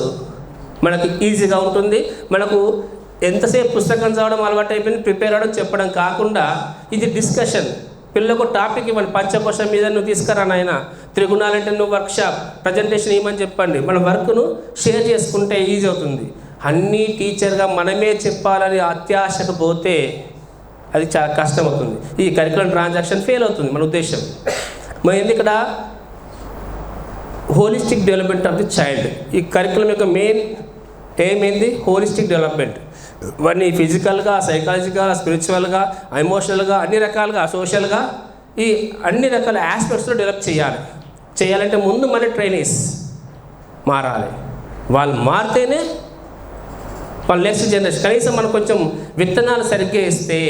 మనకు ఈజీగా ఉంటుంది. మనకు ఎంతసేపు పుస్తకం చదవడం అలవాటు అయిపోయింది, ప్రిపేర్ అవ్వడం చెప్పడం కాకుండా ఇది డిస్కషన్. పిల్లలకు టాపిక్ ఇవ్వండి, పంచకోశం మీద నువ్వు తీసుకురా నాయన, త్రిగుణాలంటే నువ్వు వర్క్షాప్ ప్రజెంటేషన్ ఇవ్వమని చెప్పండి. మన వర్క్ను షేర్ చేసుకుంటే ఈజీ అవుతుంది. అన్నీ టీచర్గా మనమే చెప్పాలని అత్యాశకు పోతే అది చాలా కష్టం అవుతుంది. ఈ కరికులం ట్రాన్సాక్షన్ ఫెయిల్ అవుతుంది మన ఉద్దేశం. మరి ఇక్కడ holistic development of the child, ఈ కరికులం యొక్క మెయిన్ ఎయిమ్ ఏంది? Holistic development. వాడిని ఫిజికల్గా, సైకాలజికల్గా, స్పిరిచువల్గా, ఎమోషనల్గా, అన్ని రకాలుగా, సోషల్గా, ఈ అన్ని రకాల ఆస్పెక్ట్స్లో డెవలప్ చేయాలంటే ముందు మన ట్రైనీస్ మారాలి. వాళ్ళు మారితేనే వాళ్ళ నెక్స్ట్ జనరేషన్. కనీసం మనం కొంచెం విత్తనాలు సరిగ్గా ఇస్తే,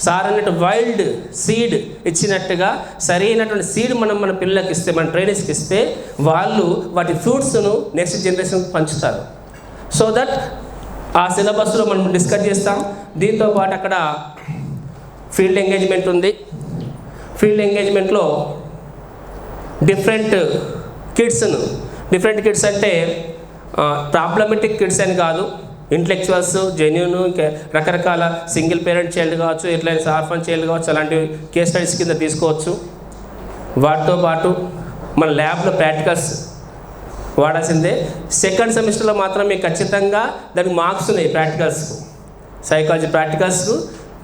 సార్ అన్నట్టు వైల్డ్ సీడ్ ఇచ్చినట్టుగా సరైనటువంటి సీడ్ మన పిల్లలకి ఇస్తే, మన ట్రైనీస్కి ఇస్తే, వాళ్ళు వాటి ఫ్రూట్స్ను నెక్స్ట్ జనరేషన్కి పంచుతారు. సో దట్ ఆ సిలబస్లో మనం డిస్కస్ చేస్తాం. దీంతో పాటు అక్కడ ఫీల్డ్ ఎంగేజ్మెంట్ ఉంది. ఫీల్డ్ ఎంగేజ్మెంట్లో డిఫరెంట్ కిడ్స్ అంటే ప్రాబ్లమెటిక్ కిడ్స్ అని కాదు, ఇంటలెక్చువల్స్, జెన్యూన్, ఇంకా రకరకాల సింగిల్ పేరెంట్ చైల్డ్ కావచ్చు, ఎట్లయినా ఆర్ఫన్ చైల్డ్ కావచ్చు, అలాంటివి కేస్ స్టడీస్ కింద తీసుకోవచ్చు. వాటితో పాటు మన ల్యాబ్లో ప్రాక్టికల్స్ వాడాల్సిందే. సెకండ్ సెమిస్టర్లో మాత్రం మీకు ఖచ్చితంగా దానికి మార్క్స్ ఉన్నాయి. ప్రాక్టికల్స్కు, సైకాలజీ ప్రాక్టికల్స్కు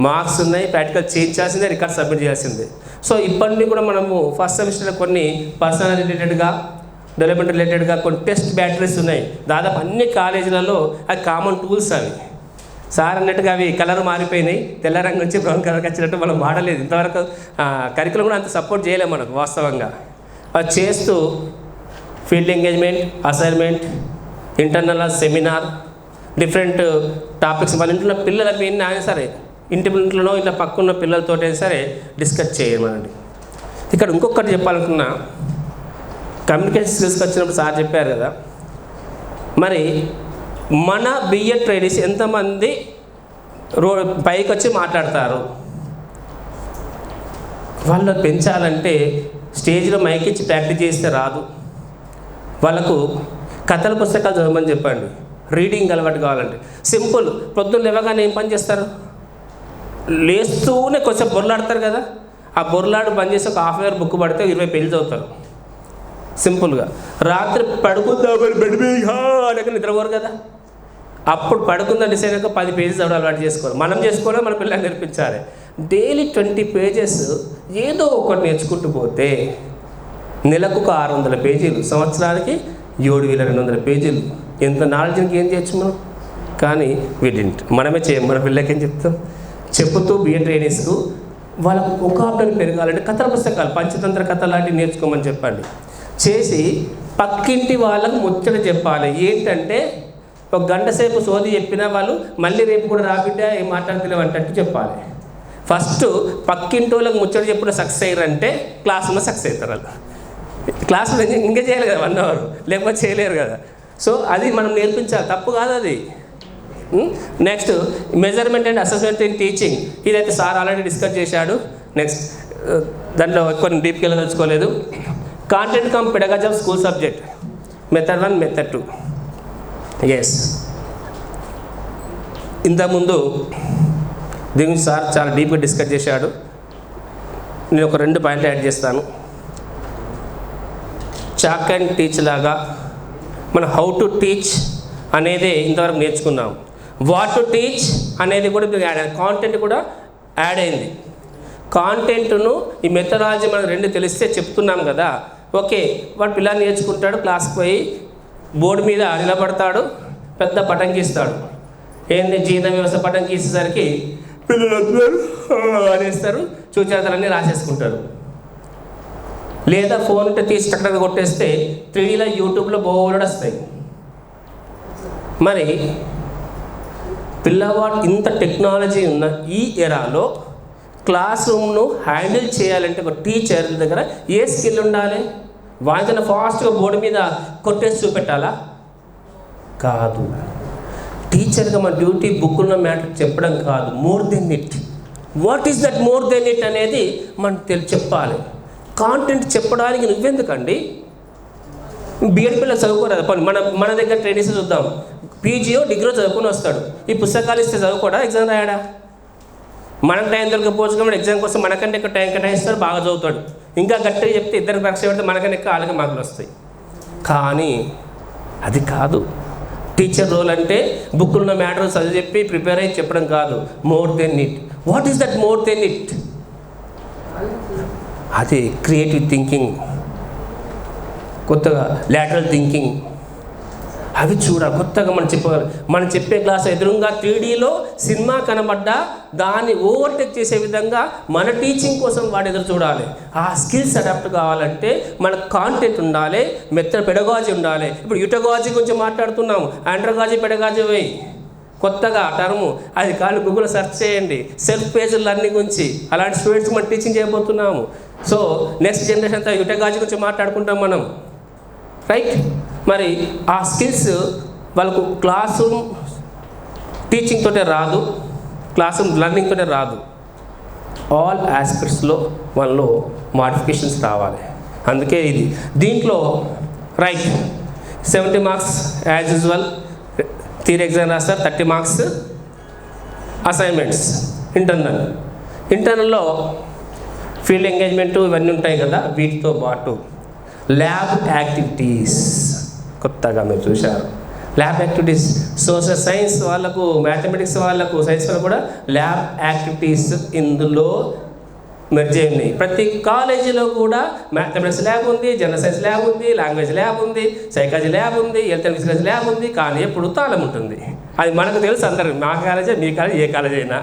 మార్క్స్ ఉన్నాయి. ప్రాక్టికల్ చేయించాల్సిందే, రికార్డ్ సబ్మిట్ చేయాల్సిందే. సో ఇప్పటిని కూడా మనము ఫస్ట్ సెమిస్టర్లో కొన్ని పర్సనల్ రిలేటెడ్గా, డెవలప్మెంట్ రిలేటెడ్గా కొన్ని టెస్ట్ బ్యాటరీస్ ఉన్నాయి. దాదాపు అన్ని కాలేజీలలో అవి కామన్ టూల్స్. అవి సార్ అన్నట్టుగా అవి కలర్ మారిపోయినాయి, తెల్ల రంగు నుంచి బ్రౌన్ కలర్కి వచ్చినట్టు మనం వాడలేదు ఇంతవరకు. కరికులం కూడా అంత సపోర్ట్ చేయలేము మనకు వాస్తవంగా. అది చేస్తూ field engagement, assignment, internal seminar, different topics మన ఇంట్లో పిల్లలకి ఎన్ని అయినా సరే, ఇంట్లోనో ఇట్లా పక్కన్న పిల్లలతో సరే డిస్కస్ చేయమనండి. ఇక్కడ ఇంకొకటి చెప్పాలనుకున్నా, కమ్యూనికేషన్ స్కిల్స్కి వచ్చినప్పుడు సార్ చెప్పారు కదా, మరి మన బిఎడ్ ట్రైనీస్ ఎంతమంది పైకి వచ్చి మాట్లాడతారు? వాళ్ళు పెంచాలంటే స్టేజ్లో మైక్ ఇచ్చి ప్రాక్టీస్ చేస్తే రాదు. వాళ్ళకు కథల పుస్తకాలు చదవమని చెప్పండి. రీడింగ్ అలవాటు కావాలంటే సింపుల్. పొద్దున్న లేవగానే ఏం పని చేస్తారు? లేస్తూనే కొంచెం బొర్లాడతారు కదా, ఆ బొర్లాడు బంద్ చేసి ఒక హాఫ్ అవర్ బుక్ పడితే 20 పేజీలు చదువుతారు సింపుల్గా. రాత్రి పడుకుందామని బెడ్ మీద నిద్రపోరు కదా, అప్పుడు పడుకుందా డిసైడ్ అయ్యాక 10 పేజెస్ చదవడం అలవాటు చేసుకోవాలి. మనం చేసుకోవాలి, మన పిల్లలు నేర్పించాలి. డైలీ 20 పేజెస్ ఏదో ఒకటి నేర్చుకుంటూ పోతే నెలకు 600 పేజీలు, సంవత్సరానికి 7200 పేజీలు. ఎంత నాలెడ్జ్కి ఏం చేయొచ్చు మనం. కానీ మనమే చేయం. మన పిల్లలకి ఏం చెప్తాం? చెప్పుతూ బిఎడ్ ట్రైనీస్కు వాళ్ళకు ఒకాబులరీ పెరగాలంటే కథల పుస్తకాలు, పంచతంత్ర కథ లాంటివి నేర్చుకోమని చెప్పండి. చేసి పక్కింటి వాళ్ళకు ముచ్చట చెప్పాలి. ఏంటంటే ఒక గంట సేపు సోది చెప్పినా వాళ్ళు మళ్ళీ రేపు కూడా రాబిడ్డా ఏం మాట్లాడతలేవు అంటట్టు చెప్పాలి. ఫస్ట్ పక్కింటి వాళ్ళకి ముచ్చట చెప్పుడు సక్సెస్ అయ్యారంటే క్లాసులో సక్సెస్ అవుతారు. వాళ్ళు క్లాసులో ఇంకా చేయాలి కదా 1 అవర్, లేకపోతే చేయలేరు కదా. సో అది మనం నేర్పించాలి, తప్పు కాదు అది. Next measurement and assessment in teaching, ఇదైతే సార్ ఆల్రెడీ డిస్కస్ చేశాడు. నెక్స్ట్ దాంట్లో ఎక్కువ డీప్కి వెళ్ళదలుచుకోలేదు. Content cum pedagogy of school subject, method 1, method 2. Yes, ఇంతకుముందు దీని గురించి సార్ చాలా డీప్గా డిస్కస్ చేశాడు. నేను ఒక 2 పాయింట్లు యాడ్ చేస్తాను. చాక్ అండ్ టీచ్ లాగా మనం హౌ టు టీచ్ అనేది ఇంతవరకు నేర్చుకున్నాం. వాట్ టు టీచ్ అనేది కూడా మీకు యాడ్ అయింది. కాంటెంట్ కూడా యాడ్ అయింది. కాంటెంట్ను ఈ మెథడాలజీ మనకు 2 తెలిస్తే చెప్తున్నాం కదా. ఓకే, వాడు పిల్లలు నేర్చుకుంటాడు, క్లాస్కి పోయి బోర్డు మీద నిలబడతాడు, పెద్ద పటం గీస్తాడు. ఏంది జీర్ణ వ్యవస్థ పటం గీసేసరికి పిల్లలు అనేస్తారు, చూచేతలన్నీ రాసేసుకుంటారు. లేదా ఫోన్ ఉంటే తీసి చక్కగా కొట్టేస్తే 3Dలో యూట్యూబ్లో బోర్డు వస్తాయి. మరి పిల్లవాడు ఇంత టెక్నాలజీ ఉన్న ఈ ఎరాలో క్లాస్ రూమ్ను హ్యాండిల్ చేయాలంటే ఒక టీచర్ దగ్గర ఏ స్కిల్ ఉండాలి? వాటిని ఫాస్ట్గా బోర్డు మీద కొట్టేసి చూపెట్టాలా? కాదు. టీచర్గా మన డ్యూటీ బుక్కున్న మ్యాటర్ చెప్పడం కాదు, more than it. What is that more than it అనేది మనం చెప్పాలి. కాంటెంట్ చెప్పడానికి నువ్వెందుకండి? బీఎడ్ పిల్లలు చదువుకోరాదు. మన దగ్గర ట్రైనింగ్స్ చూద్దాం. పీజీఓ డిగ్రీలో చదువుకొని వస్తాడు. ఈ పుస్తకాలు ఇస్తే చదువుకోడా? ఎగ్జామ్ రాయడా? మనకు టైం దొరకపోవచ్చు కాబట్టి ఎగ్జామ్ కోసం మనకంటే ఎక్కువ టైం కేటాయిస్తాడు, బాగా చదువుతాడు. ఇంకా గట్టిగా చెప్తే ఇద్దరు పరీక్ష పెడితే మనకన్నా ఎక్కువ వాళ్ళకి మార్కులు వస్తాయి. కానీ అది కాదు. టీచర్ రోల్ అంటే బుక్కుల్లో మ్యాటర్ చదివి చెప్పి ప్రిపేర్ అయ్యి చెప్పడం కాదు, more than it. What is that more than it? అది క్రియేటివ్ థింకింగ్, కొత్తగా లాటరల్ థింకింగ్, అవి చూడాలి. కొత్తగా మనం చెప్పే క్లాస్ ఎదురుగా 3Dలో సినిమా కనబడ్డా దాన్ని ఓవర్టేక్ చేసే విధంగా మన టీచింగ్ కోసం వాడు ఎదురు చూడాలి. ఆ స్కిల్స్ అడాప్ట్ కావాలంటే మనకు కాంటెంట్ ఉండాలి, మెథడ్ పెడగాజీ ఉండాలి. ఇప్పుడు యూటగాజీ గురించి మాట్లాడుతున్నాము, ఆండ్రగాజీ పెడగాజీ పోయి కొత్తగా టర్ము అది కానీ గూగుల్లో సెర్చ్ చేయండి. సెల్ఫ్ పేజ్ లర్నింగ్ గురించి అలాంటి స్టూడెంట్స్కి మనం టీచింగ్ చేయబోతున్నాము. సో నెక్స్ట్ జనరేషన్ అంతా యూటగాజీ గురించి మాట్లాడుకుంటాం మనం, రైట్? మరి ఆ స్కిల్స్ వాళ్ళకు క్లాస్ రూమ్ టీచింగ్ తోటే రాదు, క్లాస్ రూమ్ లర్నింగ్ తోటే రాదు. ఆల్ ఆస్పెక్ట్స్లో వాళ్ళలో మాడిఫికేషన్స్ రావాలి. అందుకే ఇది దీంట్లో right 70 marks as usual theory exam రాస్తారు, 30 మార్క్స్ అసైన్మెంట్స్. ఇంటర్నల్లో ఫీల్డ్ ఎంగేజ్మెంట్ ఇవన్నీ ఉంటాయి కదా. వీటితో పాటు ల్యాబ్ యాక్టివిటీస్ కొత్తగా మీరు చూశారు. ల్యాబ్ యాక్టివిటీస్ సోషల్ సైన్స్ వాళ్ళకు, మ్యాథమెటిక్స్ వాళ్ళకు, సైన్స్ వాళ్ళకు కూడా ల్యాబ్ యాక్టివిటీస్ ఇందులో మెర్జ్ ఉన్నాయి. ప్రతి కాలేజీలో కూడా మ్యాథమెటిక్స్ ల్యాబ్ ఉంది, జనరల్ సైన్స్ ల్యాబ్ ఉంది, లాంగ్వేజ్ ల్యాబ్ ఉంది, సైకాలజీ ల్యాబ్ ఉంది, హెల్త్ అండ్ ఫిజికల్ ల్యాబ్ ఉంది. కానీ ఎప్పుడు తాళం ఉంటుంది. అది మనకు తెలుసు అందరికి, మా కాలేజే మీ కాలేజ్ ఏ కాలేజ్ అయినా.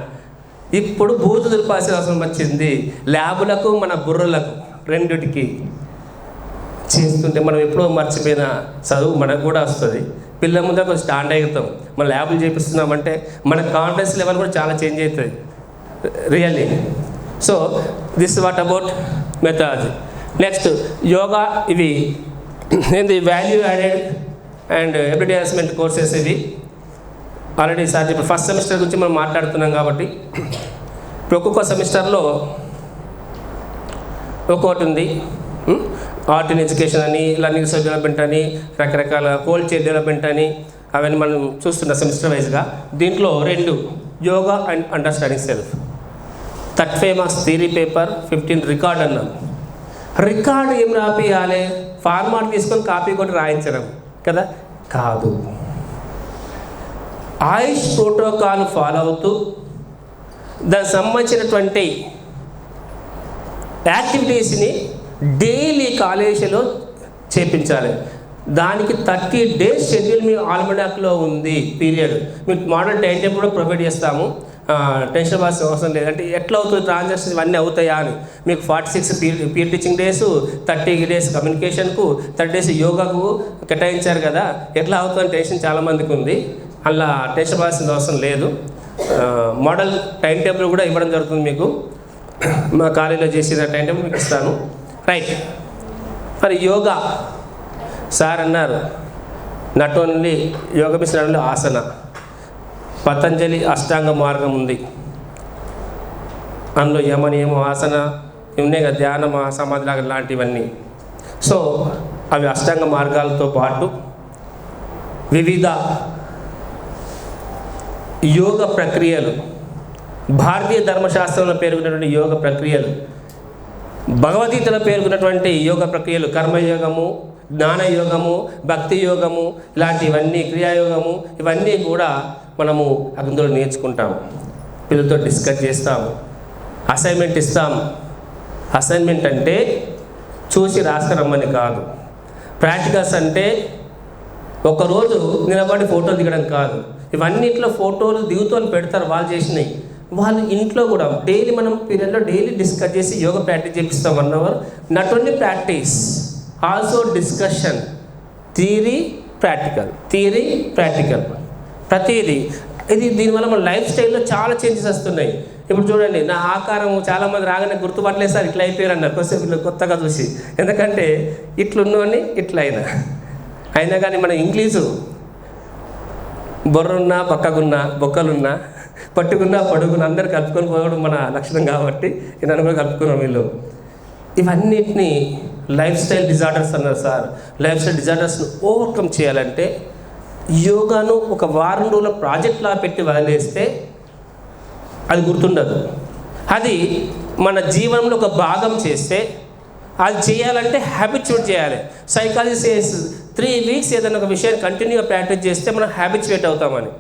ఇప్పుడు బూతు దులిపాల్సిన అవసరం వచ్చింది ల్యాబులకు, మన బుర్రలకు రెండిటికి. చేస్తుంటే మనం ఎప్పుడో మర్చిపోయిన చదువు మనకు కూడా వస్తుంది. పిల్లల ముందర కొంచెం స్టాండ్ అవుతాం. మనం ల్యాబులు చేపిస్తున్నామంటే మన కాన్ఫిడెన్స్ లెవెల్ కూడా చాలా చేంజ్ అవుతుంది really. So this what about methodology. Next yoga. ఇవి ఏంది value added and everyday assessment courses. ఇవి ఆల్రెడీ సార్ చెప్పి ఫస్ట్ సెమిస్టర్ గురించి మనం మాట్లాడుతున్నాం కాబట్టి ఇప్పుడు ఒక్కొక్క సెమిస్టర్లో ఒక్కొక్కటి ఉంది. ఆర్ట్ ఇన్ ఎడ్యుకేషన్ అని, లర్నింగ్ రిసోర్స్ డెవలప్మెంట్ అని, రకరకాల కోల్డ్ చైర్ డెవలప్మెంట్ అని, అవన్నీ మనం చూస్తున్నాం సెమిస్టర్ వైజ్గా. దీంట్లో 2 yoga and understanding self. 35 marks theory paper, 15 record అన్నాం. రికార్డు ఏం రాపియాలి? ఫార్మాట్ తీసుకొని కాపీ కొట్టి రాయించడం కదా? కాదు. ఆయుష్ ప్రోటోకాల్ ఫాలో అవుతూ దానికి సంబంధించినటువంటి యాక్టివిటీస్ని డైలీ కాలేజీలో చేపించాలి. దానికి 30 days షెడ్యూల్ మీ ఆల్మనాక్లో ఉంది పీరియడ్. మీకు మోడల్ టైం టేబుల్ కూడా ప్రొవైడ్ చేస్తాము. టెన్షన్ అవ్వాల్సిన అవసరం లేదు. అంటే ఎట్లా అవుతుంది ట్రాన్సాక్షన్స్ ఇవన్నీ అవుతాయా అని. మీకు 46 పీర్ టీచింగ్ డేస్, 30 days కమ్యూనికేషన్కు, 30 days యోగాకు కేటాయించారు కదా. ఎట్లా అవుతుందని టెన్షన్ చాలామందికి ఉంది. అలా టెన్షన్ అవ్వాల్సిన అవసరం లేదు. మోడల్ టైం టేబుల్ కూడా ఇవ్వడం జరుగుతుంది మీకు. మా కాలేజీలో చేసిన టైం టేబుల్ మీకు ఇస్తాను, రైట్? మరి యోగా సార్ అన్నారు not only yoga miss not only asana. Patanjali అష్టాంగ మార్గం ఉంది, అందులో యమ నియమ ఆసన ఉన్నాయి కదా, ధ్యానం సమాధి లాంటివన్నీ. సో అవి అష్టాంగ మార్గాలతో పాటు వివిధ యోగ ప్రక్రియలు భారతీయ ధర్మశాస్త్రంలో పేర్కొన్నటువంటి యోగ ప్రక్రియలు, భగవద్గీతలో పేర్కొన్నటువంటి యోగ ప్రక్రియలు, కర్మయోగము, జ్ఞానయోగము, భక్తి యోగము, ఇలాంటివన్నీ, క్రియాయోగము, ఇవన్నీ కూడా మనము అందులో నేర్చుకుంటాము. పిల్లలతో డిస్కస్ చేస్తాము, అసైన్మెంట్ ఇస్తాము. అసైన్మెంట్ అంటే చూసి రాసుకురమ్మని కాదు. ప్రాక్టికల్స్ అంటే ఒకరోజు నిలబడి ఫోటోలు దిగడం కాదు. ఇవన్నిట్లో ఫోటోలు దిగుతూ పెడతారు వాళ్ళు చేసినవి. వాళ్ళు ఇంట్లో కూడా డైలీ మనం పీరియడ్లో డైలీ డిస్కస్ చేసి యోగా ప్రాక్టీస్ చేపిస్తాం 1 hour. Not only practice, also discussion, theory practical ప్రతిదీ. దీనివల్ల మన లైఫ్ స్టైల్లో చాలా చేంజెస్ వస్తున్నాయి. ఇప్పుడు చూడండి, నా ఆకారం చాలామంది రాగానే గుర్తుపట్టలేదు సార్, ఇట్లా అయిపోయారు అన్నారు కొద్దిసేపు కొత్తగా చూసి. ఎందుకంటే ఇట్లున్నవని ఇట్లా అయినా కానీ మన ఇంగ్లీషు బొర్రున్నా, పక్కకున్నా, బొక్కలున్నా, పట్టుకున్నా, పడుకున్నా అందరు కలుపుకొని పోవడం మన లక్షణం కాబట్టి నన్ను కూడా కలుపుకున్నాం వీళ్ళు. ఇవన్నిటినీ లైఫ్ స్టైల్ డిజార్డర్స్ అన్నారు సార్. లైఫ్ స్టైల్ డిజార్డర్స్ను ఓవర్కమ్ చేయాలంటే యోగాను ఒక వారం రోజుల ప్రాజెక్ట్లా పెట్టి వదిలేస్తే అది గుర్తుండదు. అది మన జీవనంలో ఒక భాగం చేస్తే, అది చేయాలంటే హ్యాబిచ్యుయేట్ చేయాలి. సైకాలజీ సేస్ 3 weeks ఏదైనా ఒక విషయాన్ని కంటిన్యూగా ప్రాక్టీస్ చేస్తే మనం హ్యాబిచ్యుయేట్ అవుతామని.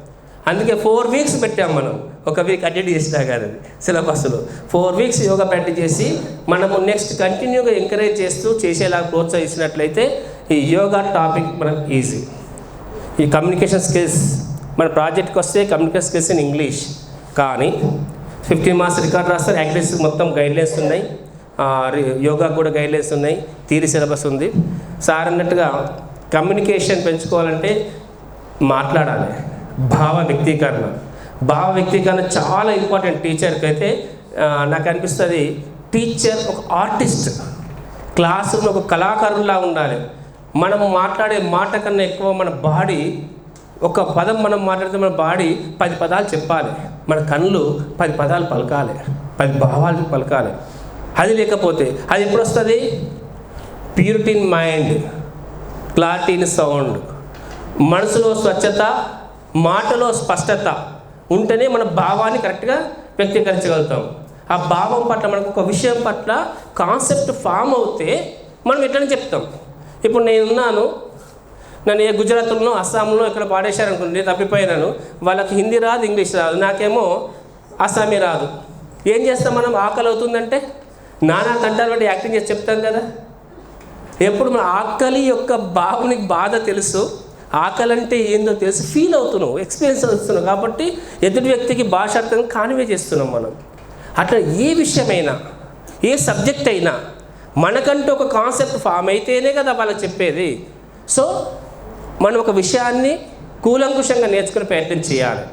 అందుకే 4 weeks పెట్టాం మనం. 1 week అటెండ్ చేసినా కానీ సిలబస్లో 4 weeks యోగా ప్రాక్టీస్ చేసి మనము నెక్స్ట్ కంటిన్యూగా ఎంకరేజ్ చేస్తూ చేసేలాగా ప్రోత్సహించినట్లయితే ఈ యోగా టాపిక్ మనకు ఈజీ. ఈ కమ్యూనికేషన్ స్కిల్స్ మన ప్రాజెక్ట్కి వస్తే కమ్యూనికేషన్ స్కిల్స్ ఇన్ ఇంగ్లీష్, కానీ 15 marks రికార్డ్ రాస్తారు. యాక్టివిటీస్ మొత్తం గైడ్లైన్స్ ఉన్నాయి, యోగా కూడా గైడ్లైన్స్ ఉన్నాయి, థియరీ సిలబస్ ఉంది. సార్ అన్నట్టుగా కమ్యూనికేషన్ పెంచుకోవాలంటే మాట్లాడాలి. భావ వ్యక్తీకరణ చాలా ఇంపార్టెంట్. టీచర్కి అయితే నాకు అనిపిస్తుంది, టీచర్ ఒక ఆర్టిస్ట్, క్లాస్ రూమ్లో ఒక కళాకారులా ఉండాలి. మనం మాట్లాడే మాట కన్నా ఎక్కువ మన బాడీ, ఒక పదం మనం మాట్లాడితే మన బాడీ 10 పదాలు చెప్పాలి, మన కళ్ళు 10 పదాలు పలకాలి, 10 భావాలు పలకాలి. అది లేకపోతే అది ఎప్పుడు వస్తుంది? Purity in mind, clarity in sound, మనసులో స్వచ్ఛత, మాటలో స్పష్టత ఉంటేనే మన భావాన్ని కరెక్ట్గా వ్యక్తీకరించగలుగుతాం. ఆ భావం పట్ల మనకు ఒక విషయం పట్ల కాన్సెప్ట్ ఫామ్ అవుతే మనం ఎట్లనే చెప్తాం. ఇప్పుడు నేనున్నాను, నన్ను ఏ గుజరాత్లో, అస్సాంలో ఇక్కడ పాడేశారనుకోండి, నేను తప్పిపోయినాను. వాళ్ళకి హిందీ రాదు, ఇంగ్లీష్ రాదు, నాకేమో అస్సామీ రాదు. ఏం చేస్తాం మనం? ఆకలి అవుతుందంటే నానా తంటాలు బట్టి యాక్టింగ్ చేసి చెప్తాం కదా. ఎప్పుడు మన ఆకలి యొక్క భావనికి బాధ తెలుసు, ఆకలి అంటే ఏందో తెలుసు, ఫీల్ అవుతున్నావు, ఎక్స్పీరియన్స్ అవుతున్నావు. కాబట్టి ఎదుటి వ్యక్తికి భాషార్థంగా కానివే చేస్తున్నాం మనం. అట్లా ఏ విషయమైనా, ఏ సబ్జెక్ట్ అయినా మనకంటూ ఒక కాన్సెప్ట్ ఫామ్ అయితేనే కదా వాళ్ళకి చెప్పేది. సో మనం ఒక విషయాన్ని కూలంకుషంగా నేర్చుకునే ప్రయత్నం చేయాలి.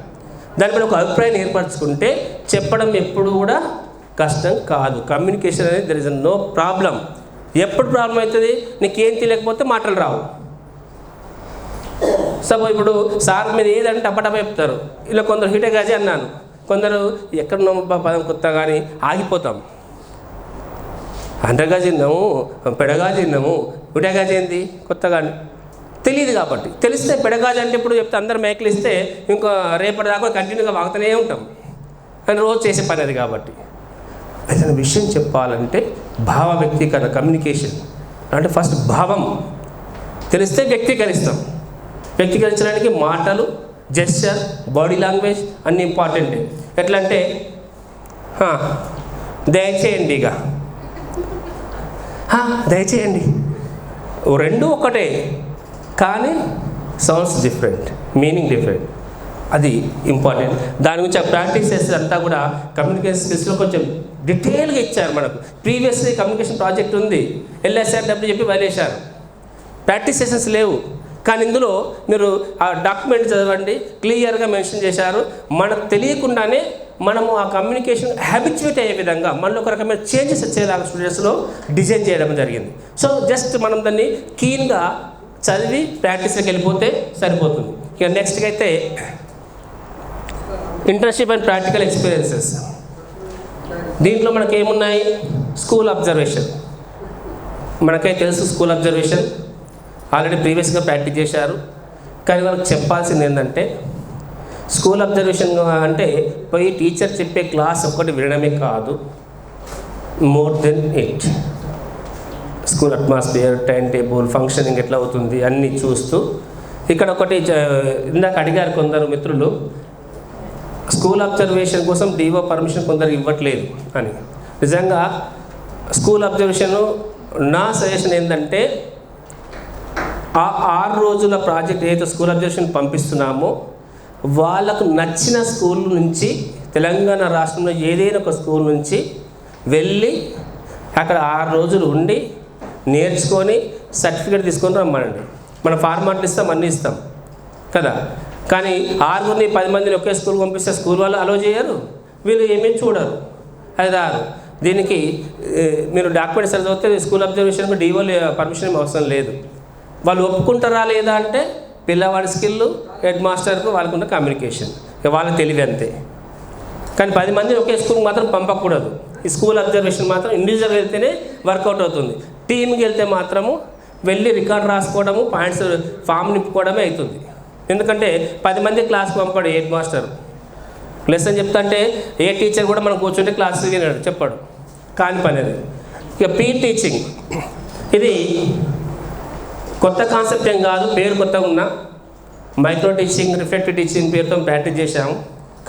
దానిపైన ఒక అభిప్రాయాన్ని ఏర్పరచుకుంటే చెప్పడం ఎప్పుడు కూడా కష్టం కాదు. కమ్యూనికేషన్ అనేది దెర్ ఇస్ నో ప్రాబ్లం. ఎప్పుడు ప్రాబ్లం అవుతుంది? నీకేం తెలియకపోతే మాటలు రావు. సపోజ్ ఇప్పుడు సార్ మీద ఏదంటే టపటప చెప్తారు. ఇలా కొందరు హిటగాజీ అన్నాను, కొందరు ఎక్కడున్నాం పదం కొత్త కానీ ఆగిపోతాం. అండగాజీ విన్నాము, పెడగాజీ విన్నాము, హిటగాజీ ఏంది కొత్తగా తెలియదు. కాబట్టి తెలిస్తే పెడగాజీ అంటే ఇప్పుడు చెప్తే అందరు మేకలు ఇస్తే ఇంకో రేపటి దాకా కంటిన్యూగా వాగుతూనే ఉంటాం. అని రోజు చేసే పని అది. కాబట్టి ఏదైనా విషయం చెప్పాలంటే భావ వ్యక్తీకరణ, కమ్యూనికేషన్ అంటే ఫస్ట్ భావం తెలిస్తే వ్యక్తీకరిస్తాం. వ్యక్తీకరించడానికి మాటలు, జెస్చర్, బాడీ లాంగ్వేజ్ అన్నీ ఇంపార్టెంటే. ఎట్లా అంటే దయచేయండి, ఇక దయచేయండి, రెండు ఒకటే కానీ సౌండ్స్ డిఫరెంట్, మీనింగ్ డిఫరెంట్. అది ఇంపార్టెంట్. దాని గురించి ఆ ప్రాక్టీస్ చేస్తే అంతా కూడా కమ్యూనికేషన్ స్కిల్స్లో కొంచెం డీటెయిల్గా ఇచ్చారు మనకు. ప్రీవియస్లీ కమ్యూనికేషన్ ప్రాజెక్ట్ ఉంది, LSRW చెప్పి వదిలేశారు, ప్రాక్టీస్ సెషన్స్ లేవు. కానీ ఇందులో మీరు ఆ డాక్యుమెంట్ చదవండి, క్లియర్గా మెన్షన్ చేశారు. మనకు తెలియకుండానే మనము ఆ కమ్యూనికేషన్ హ్యాబిచ్యుయేట్ అయ్యే విధంగా మనలో ఒక రకమైన చేంజెస్ వచ్చేలాగా స్టూడెంట్స్లో డిజైన్ చేయడం జరిగింది. సో జస్ట్ మనం దాన్ని కీన్గా చదివి ప్రాక్టీస్లోకి వెళ్ళిపోతే సరిపోతుంది. ఇక నెక్స్ట్కి అయితే ఇంటర్న్షిప్ అండ్ ప్రాక్టికల్ ఎక్స్పీరియన్సెస్. దీంట్లో మనకి ఏమున్నాయి? School observation. మనకై తెలుసు స్కూల్ అబ్జర్వేషన్ ఆల్రెడీ ప్రీవియస్గా ప్రాక్టీస్ చేశారు. కానీ వాళ్ళకి చెప్పాల్సింది ఏంటంటే స్కూల్ అబ్జర్వేషన్ అంటే పోయి టీచర్ చెప్పే క్లాస్ ఒక్కటి వినడమే కాదు, more than it. School atmosphere, time table, functioning ఎట్లా అవుతుంది అన్నీ చూస్తూ. ఇక్కడ ఒకటి ఇందాక అడిగారు కొందరు మిత్రులు, స్కూల్ అబ్జర్వేషన్ కోసం డిఓ పర్మిషన్ కొందరు ఇవ్వట్లేదు అని. నిజంగా స్కూల్ అబ్జర్వేషను నా సజెషన్ ఏంటంటే, ఆ 6 రోజుల ప్రాజెక్ట్ ఏదైతే స్కూల్ అబ్జర్వేషన్ పంపిస్తున్నామో వాళ్ళకు నచ్చిన స్కూల్ నుంచి, తెలంగాణ రాష్ట్రంలో ఏదైనా ఒక స్కూల్ నుంచి వెళ్ళి అక్కడ 6 రోజులు ఉండి నేర్చుకొని సర్టిఫికేట్ తీసుకొని రమ్మనండి. మన ఫార్మాట్లు ఇస్తాం, అన్నీ ఇస్తాం కదా. కానీ 6గురిని 10 మందిని ఒకే స్కూల్ పంపిస్తే స్కూల్ వాళ్ళు అలో చేయరు, వీళ్ళు ఏమేమి చూడరు. అది రాదు. దీనికి మీరు డాక్యుమెంట్స్ చదివితే స్కూల్ అబ్జర్వేషన్కి డిఓ పర్మిషన్ అవసరం లేదు. వాళ్ళు ఒప్పుకుంటారా లేదా అంటే పిల్లవాడి స్కిల్, హెడ్ మాస్టర్కు వాళ్ళకున్న కమ్యూనికేషన్, వాళ్ళ తెలివి అంతే. కానీ 10 మందిని ఒకే స్కూల్కి మాత్రం పంపకూడదు. ఈ స్కూల్ అబ్జర్వేషన్ మాత్రం ఇండివిజువల్గా వెళ్తేనే వర్కౌట్ అవుతుంది. టీమ్కి వెళ్తే మాత్రము వెళ్ళి రికార్డ్ రాసుకోవడము, పాయింట్స్ ఫామ్ నింపుకోవడమే అవుతుంది. ఎందుకంటే 10 మంది క్లాస్కి పంపాడు హెడ్ మాస్టర్. లెసన్ చెప్తా అంటే ఏ టీచర్ కూడా మనం కూర్చుంటే క్లాస్ వినాడు, చెప్పాడు, కాని పని అది. ఇక పీర్ టీచింగ్, ఇది కొత్త కాన్సెప్ట్ ఏం కాదు, పేరు కొత్తగా ఉన్నా. మైక్రో టీచింగ్, రిఫ్లెక్టివ్ టీచింగ్ పేరుతో ప్రాక్టీస్ చేశాము.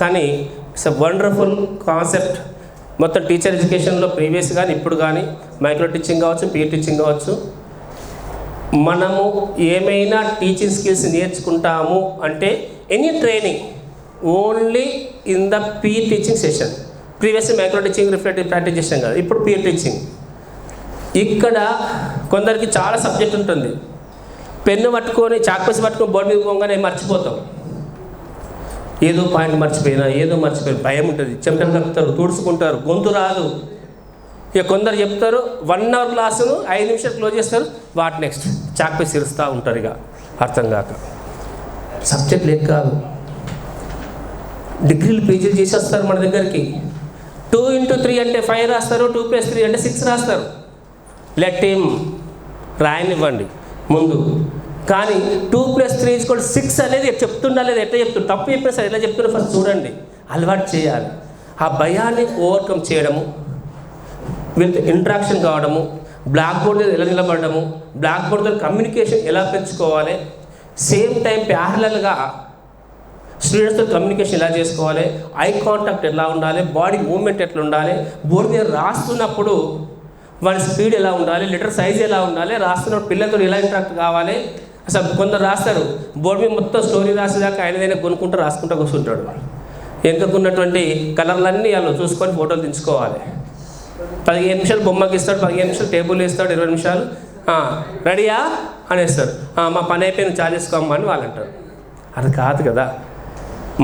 కానీ ఇట్స్ అ వండర్ఫుల్ కాన్సెప్ట్. మొత్తం టీచర్ ఎడ్యుకేషన్లో ప్రీవియస్ కానీ ఇప్పుడు కానీ మైక్రో టీచింగ్ కావచ్చు, పీర్ టీచింగ్ కావచ్చు, మనము ఏమైనా టీచింగ్ స్కిల్స్ నేర్చుకుంటాము అంటే any training only in the peer teaching session. Previous micro teaching, reflective practice చేసాం కదా, ఇప్పుడు పీర్ టీచింగ్. ఇక్కడ కొందరికి చాలా సబ్జెక్ట్ ఉంటుంది, పెన్ను పట్టుకొని చాక్పీస్ పట్టుకొని బోర్డు మీద పోగానే మర్చిపోతాం. ఏదో పాయింట్ మర్చిపోయినా, భయం ఉంటుంది, చెమటలు కలుపుతారు, తుడుచుకుంటారు, గొంతు రాదు. ఇక కొందరు చెప్తారు 1 అవర్ క్లాసును 5 నిమిషాలు క్లోజ్ చేస్తారు, వాట్ నెక్స్ట్ చాక్పీస్ ఇరుస్తూ ఉంటారు. ఇక అర్థం కాక సబ్జెక్ట్ లేక కాదు, డిగ్రీలు పీజీలు చేసేస్తారు మన దగ్గరికి. 2 into 3 అంటే 5 రాస్తారు, 2 + 3 అంటే 6 రాస్తారు. లెట్ హిమ్ రాయనివ్వండి ముందు. కానీ 2 + 3 = 6 అనేది చెప్తుండాలి, ఎట్లా చెప్తున్నారు, తప్పు చెప్పినా సరే ఎట్లా చెప్తున్నారు ఫస్ట్ చూడండి, అలవాటు చేయాలి. ఆ భయాన్ని ఓవర్కమ్ చేయడము, వీళ్ళతో ఇంటరాక్షన్ కావడము, బ్లాక్ బోర్డ్ మీద ఎలా నిలబడము, బ్లాక్ బోర్డ్తో కమ్యూనికేషన్ ఎలా పెంచుకోవాలి, సేమ్ టైం ప్యారలల్గా స్టూడెంట్స్తో కమ్యూనికేషన్ ఎలా చేసుకోవాలి, ఐ కాంటాక్ట్ ఎలా ఉండాలి, బాడీ మూవ్మెంట్ ఎట్లా ఉండాలి, బోర్డు మీద రాస్తున్నప్పుడు వాడి స్పీడ్ ఎలా ఉండాలి, లెటర్ సైజ్ ఎలా ఉండాలి, రాస్తున్నప్పుడు పిల్లలతో ఎలా ఇంటరాక్ట్ కావాలి. అసలు కొందరు రాస్తారు బోర్డు మీద మొత్తం స్టోరీ రాసేదాకా ఆయనదైనా కొనుక్కుంటూ రాసుకుంటూ కూర్చుంటాడు. వెనుకకున్నటువంటి కలర్లన్నీ వాళ్ళు చూసుకొని ఫోటోలు దించుకోవాలి. 15 నిమిషాలు బొమ్మకి ఇస్తాడు, 15 నిమిషాలు టేబుల్ వేస్తాడు, 20 నిమిషాలు రెడీయా అనేస్తాడు. మా పని అయిపోయిన చార్జ్ చేసుకోమ్మా అని వాళ్ళు అంటారు. అది కాదు కదా.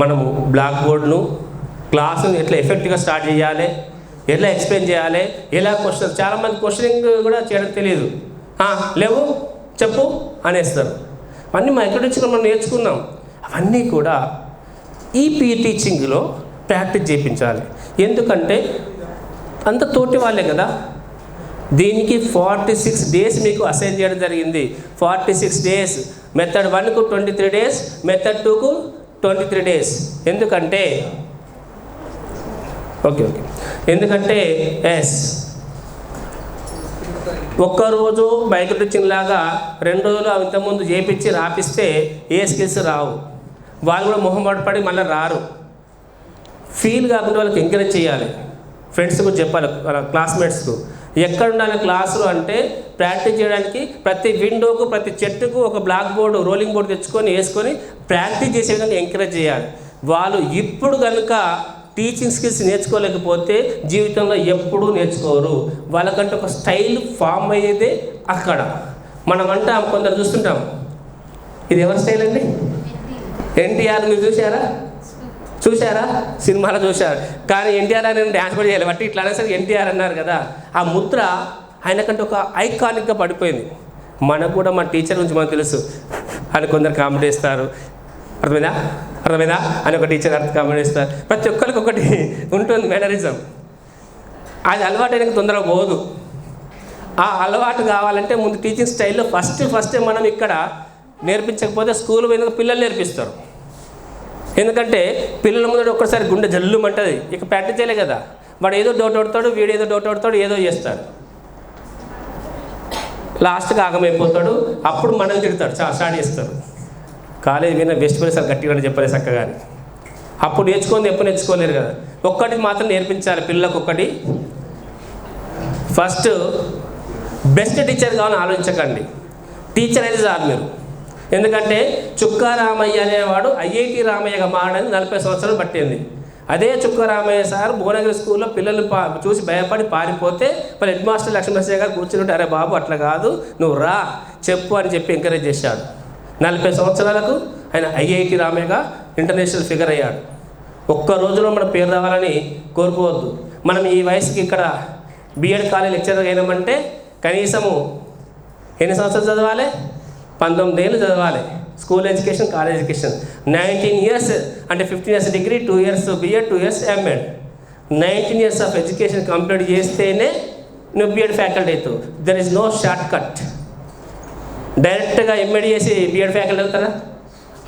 మనము బ్లాక్ బోర్డును, క్లాసును ఎట్లా ఎఫెక్టివ్గా స్టార్ట్ చేయాలి, ఎలా ఎక్స్ప్లెయిన్ చేయాలి, ఎలా క్వశ్చన్, చాలామంది క్వశ్చనింగ్ కూడా చేయడం తెలియదు, లేవు చెప్పు అనేస్తారు. అవన్నీ మైక్రో టీచింగ్లో మనం నేర్చుకున్నాం. అవన్నీ కూడా ఈ పీర్ టీచింగ్లో ప్రాక్టీస్ చేయించాలి. ఎందుకంటే అంత తోటి వాళ్ళే కదా. దీనికి 46 days మీకు అసైన్ చేయడం జరిగింది. 46 days. మెథడ్ 1కు 23 days, మెథడ్ 2కు 23 days. ఎందుకంటే ఓకే ఎందుకంటే ఒక్కరోజు మైక్రో టీచింగ్ లాగా 2 రోజులు ఇంతకుముందు చేపించి రాపిస్తే ఏ స్కిల్స్ రావు. వాళ్ళు కూడా మొహం పడి మళ్ళీ రారు. ఫీల్ కాకుండా వాళ్ళకి ఎంకరేజ్ చేయాలి. ఫ్రెండ్స్కు చెప్పాలి, వాళ్ళ క్లాస్మేట్స్కు ఎక్కడ ఉండాలి క్లాసులు అంటే ప్రాక్టీస్ చేయడానికి ప్రతి విండోకు, ప్రతి చెట్టుకు ఒక బ్లాక్ బోర్డు, రోలింగ్ బోర్డు తెచ్చుకొని వేసుకొని ప్రాక్టీస్ చేసే విధంగా ఎంకరేజ్ చేయాలి. వాళ్ళు ఇప్పుడు కనుక టీచింగ్ స్కిల్స్ నేర్చుకోలేకపోతే జీవితంలో ఎప్పుడూ నేర్చుకోరు. వాళ్ళకంటే ఒక స్టైల్ ఫామ్ అయ్యేదే అక్కడ. మనం అంటాం, కొందరు చూస్తుంటాం, ఇది ఎవరి స్టైల్ అండి? ఎన్టీఆర్ మీరు చూశారా? సినిమాలో చూశారు. కానీ ఎన్టీఆర్ అని డ్యాన్స్ కూడా చేయాలి, బట్టి ఇట్లా అనేసరికి ఎన్టీఆర్ అన్నారు కదా. ఆ ముద్ర ఆయనకంటే ఒక ఐకానిక్గా పడిపోయింది. మనకు కూడా మా టీచర్ గురించి మనకు తెలుసు అని కొందరు కామెంట్ చేస్తారు. అర్థమైందా అని ఒక టీచర్ కామెంట్ చేస్తారు. ప్రతి ఒక్కరికి ఒకటి ఉంటుంది మేనరిజం. అది అలవాటు అయినాక తొందరగా పోదు. ఆ అలవాటు కావాలంటే ముందు టీచింగ్ స్టైల్లో ఫస్టే మనం ఇక్కడ నేర్పించకపోతే స్కూల్ పోయినాక పిల్లలు నేర్పిస్తారు. ఎందుకంటే పిల్లల ముందు ఒక్కసారి గుండె జల్లుమంటుంది, ఇక ప్రాక్టీస్ చేయలే కదా, వాడు ఏదో డౌట్ అడుగుతాడు, వీడు ఏదో డౌట్ అడుగుతాడు, ఏదో చేస్తాడు, లాస్ట్గా ఆగమైపోతాడు. అప్పుడు మనం తిడతాడు, స్టార్ట్ చేస్తారు. కాలేజీ మీద బెస్ట్ ప్లేస్ గట్టిగా చెప్పలేదు చక్కగా. అప్పుడు నేర్చుకొని ఎప్పుడు నేర్చుకోలేరు కదా. ఒక్కటి మాత్రం నేర్పించాలి పిల్లలకు. ఒకటి, ఫస్ట్ బెస్ట్ టీచర్ కావాలని ఆలోచించకండి, టీచర్ అయితే చాలు మీరు. ఎందుకంటే చుక్కా రామయ్య అనేవాడు ఐఐటి రామయ్యగా మారడానికి 40 సంవత్సరాలు పట్టింది. అదే చుక్కా రామయ్య సార్ భువనగిరి స్కూల్లో పిల్లలు చూసి భయపడి పారిపోతే మరి హెడ్ మాస్టర్ లక్ష్మణ్ గారు కూర్చుంటే, అరే బాబు అట్లా కాదు, నువ్వు రా చెప్పు అని చెప్పి ఎంకరేజ్ చేశాడు. 40 సంవత్సరాలకు ఆయన ఐఐటి రామయ్యగా ఇంటర్నేషనల్ ఫిగర్ అయ్యాడు. ఒక్క రోజులో మన పేరు రావాలని కోరుకోవద్దు. మనం ఈ వయసుకి ఇక్కడ బిఎడ్ కాలేజ్ లెక్చరర్ అయినామంటే కనీసము ఎన్ని సంవత్సరాలు చదవాలి? 19 ఏళ్ళు చదవాలి. School education, college education 19 years, అంటే 15 years degree, 2 years B Ed, 2 years M Ed. 19 years of education complete చేస్తేనే నువ్వు బిఎడ్ ఫ్యాకల్టీ అవుతావు. There is no shortcut. డైరెక్ట్గా ఎంఎడ్ చేసి బిఎడ్ ఫ్యాకల్టీ అవుతారా?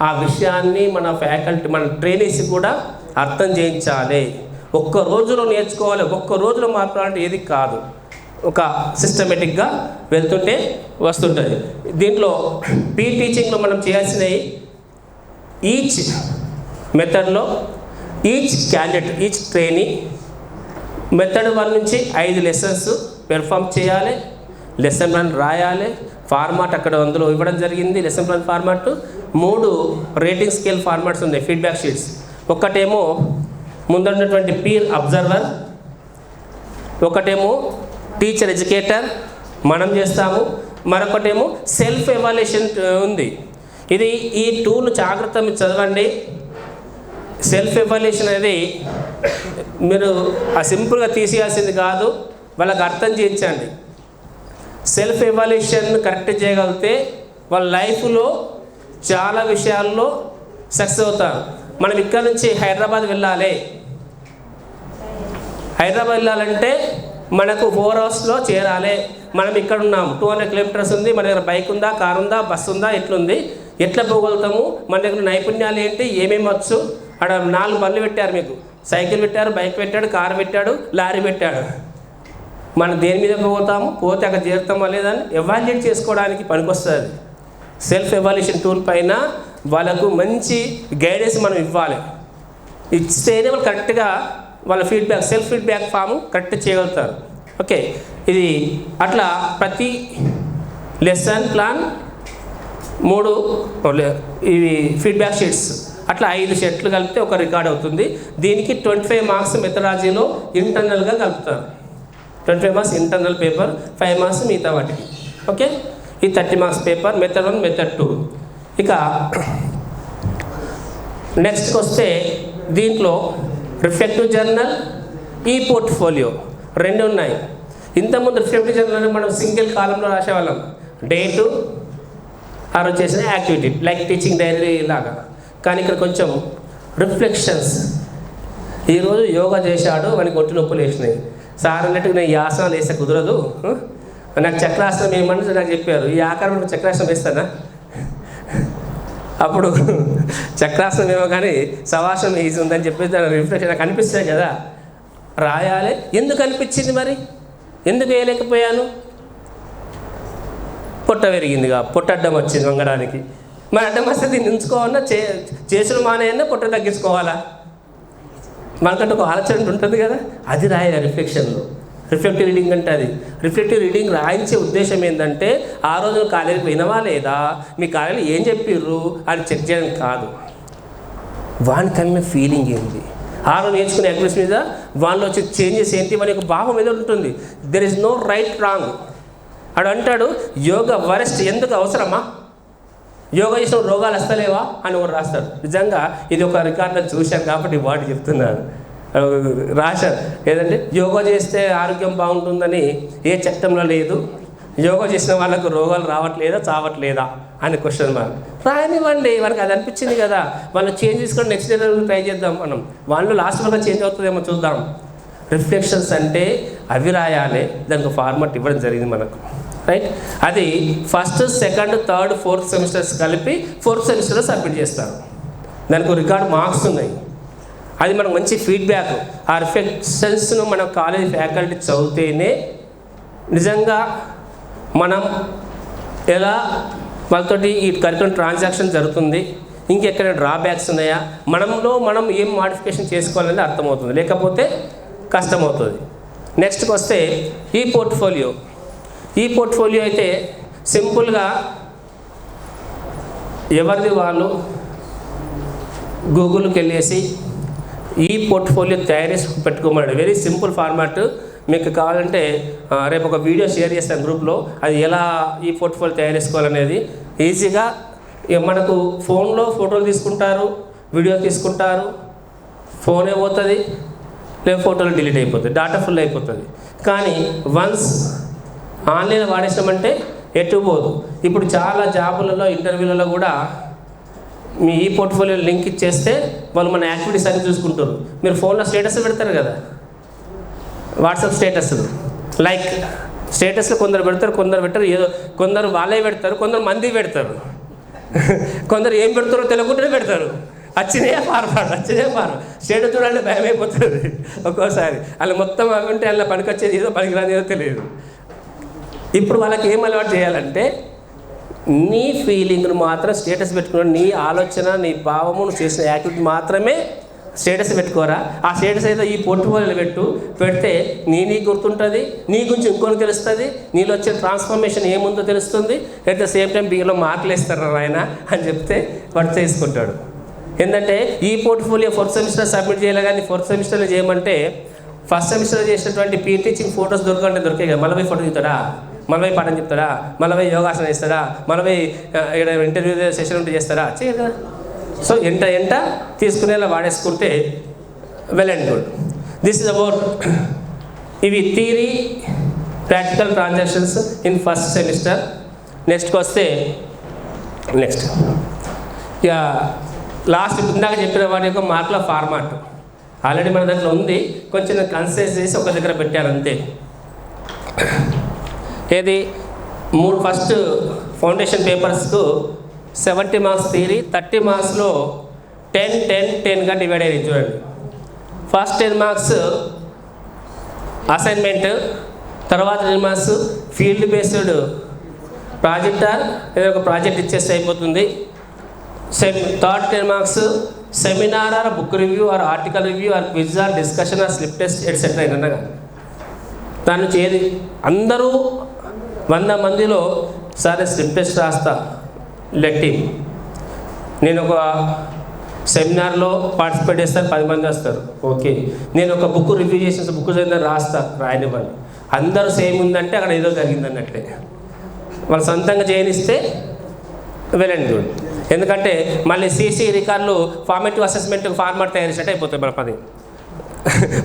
ఆ విషయాన్ని మన ఫ్యాకల్టీ, మన ట్రైనీస్ కూడా అర్థం చేయించాలి. ఒక్క రోజులో నేర్చుకోవాలి, ఒక్క రోజులో మాట్లాడాలంటే ఏది కాదు. ఒక సిస్టమేటిక్గా వెళ్తుంటే వస్తుంటుంది. దీంట్లో టీచింగ్లో మనం చేయాల్సినవి ఈచ్ మెథడ్లో each candidate, each trainee method 1 నుంచి 5 లెసన్స్ పెర్ఫామ్ చేయాలి. లెసన్ ప్లాన్ రాయాలి. ఫార్మాట్ అక్కడ అందులో ఇవ్వడం జరిగింది. Lesson plan format 3 rating scale formats ఉన్నాయి, ఫీడ్బ్యాక్ షీట్స్. ఒకటేమో ముందున్నటువంటి పీర్ అబ్జర్వర్, ఒకటేమో టీచర్ ఎడ్యుకేటర్ మనం చేస్తాము, మరొకటేమో సెల్ఫ్ ఎవాల్యుయేషన్ ఉంది. ఇది ఈ టూల్ జాగ్రత్త మీరు చదవండి. సెల్ఫ్ ఎవాల్యుయేషన్ అనేది మీరు సింపుల్గా తీసేయాల్సింది కాదు, వాళ్ళకి అర్థం చేయించండి. సెల్ఫ్ ఎవాల్యుయేషన్ కరెక్ట్ చేయగలిగితే వాళ్ళ లైఫ్లో చాలా విషయాల్లో సక్సెస్ అవుతారు. మనం ఇక్కడ నుంచి హైదరాబాద్ వెళ్ళాలి. హైదరాబాద్ వెళ్ళాలంటే మనకు 4 అవర్స్లో చేరాలి. మనం ఇక్కడ ఉన్నాము, 200 కిలోమీటర్స్ ఉంది. మన దగ్గర బైక్ ఉందా, కారు ఉందా, బస్సు ఉందా, ఎట్లుంది, ఎట్లా పోగలుగుతాము, మన దగ్గర నైపుణ్యాలు ఏంటి, ఏమేమి వచ్చు. అక్కడ 4 బండ్లు పెట్టారు, మీకు సైకిల్ పెట్టారు, బైక్ పెట్టాడు, కారు పెట్టాడు, లారీ పెట్టాడు. మనం దేని మీద పోతాము, పోతే అక్కడ చేరుతామా లేదని ఎవాల్యుయేట్ చేసుకోవడానికి పనికొస్తుంది. సెల్ఫ్ ఎవాల్యుయేషన్ టూల్ పైన వాళ్ళకు మంచి గైడెన్స్ మనం ఇవ్వాలి. ఇస్తేనే వాళ్ళు కరెక్ట్గా వాళ్ళ feedback, self feedback form correct చేయగలుగుతారు. ఓకే, ఇది అట్లా ప్రతి లెసన్ ప్లాన్ 3 ఇవి ఫీడ్బ్యాక్ షీట్స్, అట్లా 5 షీట్లు కలిపితే ఒక రికార్డ్ అవుతుంది. దీనికి 25 మార్క్స్ మెథడాలజీలో ఇంటర్నల్గా కలుపుతారు. 25 మార్క్స్ ఇంటర్నల్ పేపర్, 5 మార్క్స్ మిగతా వాటికి. ఓకే, ఈ 30 మార్క్స్ పేపర్ మెథడ్ 1, మెథడ్ 2. ఇక నెక్స్ట్కి వస్తే దీంట్లో రిఫ్లెక్టివ్ జర్నల్, ఈ పోర్ట్ఫోలియో 2 ఉన్నాయి. ఇంతకుముందు రిఫ్లెక్టివ్ జర్నల్ మనం సింగిల్ కాలంలో రాసేవాళ్ళం, డేటు ఆ రోజు చేసిన యాక్టివిటీ, లైక్ టీచింగ్ డైరీ లాగా. కానీ ఇక్కడ కొంచెం రిఫ్లెక్షన్స్. ఈరోజు యోగా చేశాడు, వానికి ఒట్టి నొప్పులు వేసినాయి. సార్ అన్నట్టుగా నేను ఈ ఆసనాలు వేస్తే కుదరదు, నాకు చక్రాసనం ఏమని నాకు చెప్పారు. ఈ ఆకారం చక్రాసనం వేస్తానా? అప్పుడు చక్రాసనం ఏమో కానీ సవాసనం ఈజీ ఉందని చెప్పేసి దాని రిఫ్లెక్షన్ నాకు అనిపిస్తుంది కదా, రాయాలి. ఎందుకు అనిపించింది మరి, ఎందుకు వేయలేకపోయాను? పొట్ట పెరిగిందిగా, పొట్ట అడ్డం వచ్చింది వంగడానికి. మరి అడ్డం వస్తే దీన్ని ఉంచుకోవాలన్నా, చేసులు మానేయన్నా పొట్ట తగ్గించుకోవాలా? మనకంటే ఒక ఆలోచన ఉంటుంది కదా, అది రాయాలి రిఫ్లెక్షన్లో. రిఫ్లెక్టివ్ రీడింగ్ అంటే అది. రిఫ్లెక్టివ్ రీడింగ్ రాయించే ఉద్దేశం ఏంటంటే ఆ రోజు కాలేజీకి వినవా లేదా, మీ కాలేజీలో ఏం చెప్పిర్రు అని చెక్ చేయడం కాదు, వాని కలిగిన ఫీలింగ్ ఏంటి, ఆ రోజు నేర్చుకునే యాక్టివిటీస్ మీద వాళ్ళలో వచ్చే చేంజెస్ ఏంటి, వాని యొక్క భావం మీద ఉంటుంది. There is no right wrong. అడు అంటాడు యోగా వరెస్ట్, ఎందుకు అవసరమా, యోగా చేసిన రోగాలు వస్తలేవా అని ఒకరు రాస్తాడు. నిజంగా ఇది ఒక రికార్డులో చూశాను కాబట్టి వాటి చెప్తున్నాను. రాశారు ఏదంటే యోగా చేస్తే ఆరోగ్యం బాగుంటుందని ఏ చట్టంలో లేదు, యోగా చేసిన వాళ్ళకు రోగాలు రావట్లేదా, చావట్లేదా అని క్వశ్చన్ మార్క్. రాయనివ్వండి, వాళ్ళకి అది అనిపించింది కదా, వాళ్ళు చేంజ్ చేసుకొని నెక్స్ట్ డే ట్రై చేద్దాం మనం, వాళ్ళు లాస్ట్ వరకు చేంజ్ అవుతుందేమో చూద్దాం. రిఫ్లెక్షన్స్ అంటే అవి రాయాలి, దానికి ఫార్మాట్ ఇవ్వడం జరిగింది మనకు, రైట్. అది 1st, 2nd, 3rd, 4th semesters కలిపి 4th సెమిస్టర్లో సబ్మిట్ చేస్తారు. దానికి రికార్డ్ మార్క్స్ ఉన్నాయి. అది మనకు మంచి ఫీడ్బ్యాక్. ఆ రిఫ్లెక్షన్స్ను మన కాలేజ్ ఫ్యాకల్టీ చదివితేనే నిజంగా మనం ఎలా వాళ్ళతోటి ఈ కరికులం ట్రాన్సాక్షన్ జరుగుతుంది, ఇంకెక్కడ డ్రాబ్యాక్స్ ఉన్నాయా, మనం ఏం మాడిఫికేషన్ చేసుకోవాలని అర్థమవుతుంది, లేకపోతే కష్టమవుతుంది. నెక్స్ట్కి వస్తే ఈ పోర్ట్ఫోలియో అయితే సింపుల్గా ఎవరిది వాళ్ళు గూగుల్కి వెళ్ళేసి ఈ పోర్ట్ఫోలియో తయారు చేసి పెట్టుకోమన్నాడు. Very simple format. మీకు కావాలంటే రేపు ఒక వీడియో షేర్ చేస్తాను గ్రూప్లో, అది ఎలా ఈ పోర్ట్ఫోలియో తయారు చేసుకోవాలనేది. ఈజీగా మనకు ఫోన్లో ఫోటోలు తీసుకుంటారు, వీడియో తీసుకుంటారు, ఫోనే పోతుంది, లేదు ఫోటోలు డిలీట్ అయిపోతుంది, డేటా ఫుల్ అయిపోతుంది. కానీ వన్స్ ఆన్లైన్ వాడేసామంటే ఎటు పోదు. ఇప్పుడు చాలా జాబులలో ఇంటర్వ్యూలలో కూడా మీ ఈ పోర్ట్ఫోలియో లింక్ ఇచ్చేస్తే వాళ్ళు మన యాక్టివిటీస్ అన్ని చూసుకుంటారు. మీరు ఫోన్లో స్టేటస్ పెడతారు కదా, వాట్సాప్ స్టేటస్లు, లైక్ స్టేటస్లో కొందరు పెడతారు, కొందరు పెట్టరు, ఏదో కొందరు వాళ్ళే పెడతారు, కొందరు మంది పెడతారు, కొందరు ఏం పెడతారో తెలియకుండానే పెడతారు. వచ్చినే స్టేటస్ చూడాలంటే భయం అయిపోతుంది ఒక్కోసారి. అలా మొత్తం అవి ఉంటే అలా పనికొచ్చేది ఏదో పనికిరాని ఏదో తెలియదు. ఇప్పుడు వాళ్ళకి ఏం అలవాటు చేయాలంటే నీ ఫీలింగ్ను మాత్రం స్టేటస్ పెట్టుకుని, నీ ఆలోచన, నీ భావము, నువ్వు చేసిన యాక్టివిటీ మాత్రమే స్టేటస్ పెట్టుకోరా. ఆ స్టేటస్ అయితే ఈ పోర్ట్ఫోలియోలో పెడితే నీకు గుర్తుంటుంది, నీ గురించి ఇంకొని తెలుస్తుంది, నీలో వచ్చే ట్రాన్స్ఫర్మేషన్ ఏముందో తెలుస్తుంది. At the same time below మార్కులు వేస్తారు ఆయన అని చెప్తే వాడు చేసుకుంటాడు. ఏంటంటే ఈ పోర్ట్ఫోలియో 4th సెమిస్టర్ సబ్మిట్ చేయాలి, కానీ 4th సెమిస్టర్లో చేయమంటే ఫస్ట్ సెమిస్టర్లో చేసినటువంటి పీ టీచింగ్ ఫొటోస్ దొరికాయి కదా, మళ్ళీ ఫోటో చూస్తాడా, మళ్ళీ పాఠం చెప్తాడా, మళ్ళీ యోగాసనం ఇస్తాడా, మళ్ళీ ఇంటర్వ్యూ సెషన్ ఉంటే చేస్తారా, చేయరు కదా. సో ఎంట తీసుకునేలా వాడేసుకుంటే well and good. This is about ఇవి theory practical transactions in first semester. నెక్స్ట్కి వస్తే ఇక లాస్ట్ ఇందాక చెప్పిన వాటి యొక్క మార్కుల ఫార్మాట్ ఆల్రెడీ మన దాంట్లో ఉంది, కొంచెం కన్సైజ్ చేసి ఒక దగ్గర పెట్టాను అంతే. ఏది ఫస్ట్ ఫౌండేషన్ పేపర్స్కు 70 మార్క్స్ థియరీ, 30 మార్క్స్లో 10గా డివైడ్ అయ్యింది చూడండి. ఫస్ట్ 10 మార్క్స్ అసైన్మెంట్, తర్వాత 10 మార్క్స్ ఫీల్డ్ బేస్డ్ ప్రాజెక్ట్ ఏదో ఒక ప్రాజెక్ట్ ఇచ్చేస్తే అయిపోతుంది. Third 10 marks seminar or book review or article review or quiz or discussion or slip test etcetera ఏదన్నా దాని నుంచి ఏది అందరూ 100 మందిలో సరే స్లిప్ టెస్ట్ రాస్తా లెట్టింగ్, నేను ఒక సెమినార్లో పార్టిసిపేట్ చేస్తాను 10 మంది వస్తారు, ఓకే. నేను ఒక బుక్ రివ్యూ చేసిన బుక్ చదివిన రాస్తా, రాయనివ్వండి. అందరూ సేమ్ ఉందంటే అక్కడ ఏదో జరిగింది అన్నట్లే. వాళ్ళు సొంతంగా చేయనిస్తే వెల్ అండ్ గుడ్. ఎందుకంటే మళ్ళీ సీసీ రికార్డులు ఫార్మేటివ్ అసెస్మెంట్ ఫార్మాట్ తయారు చేసినట్టు అయిపోతుంది మన పని.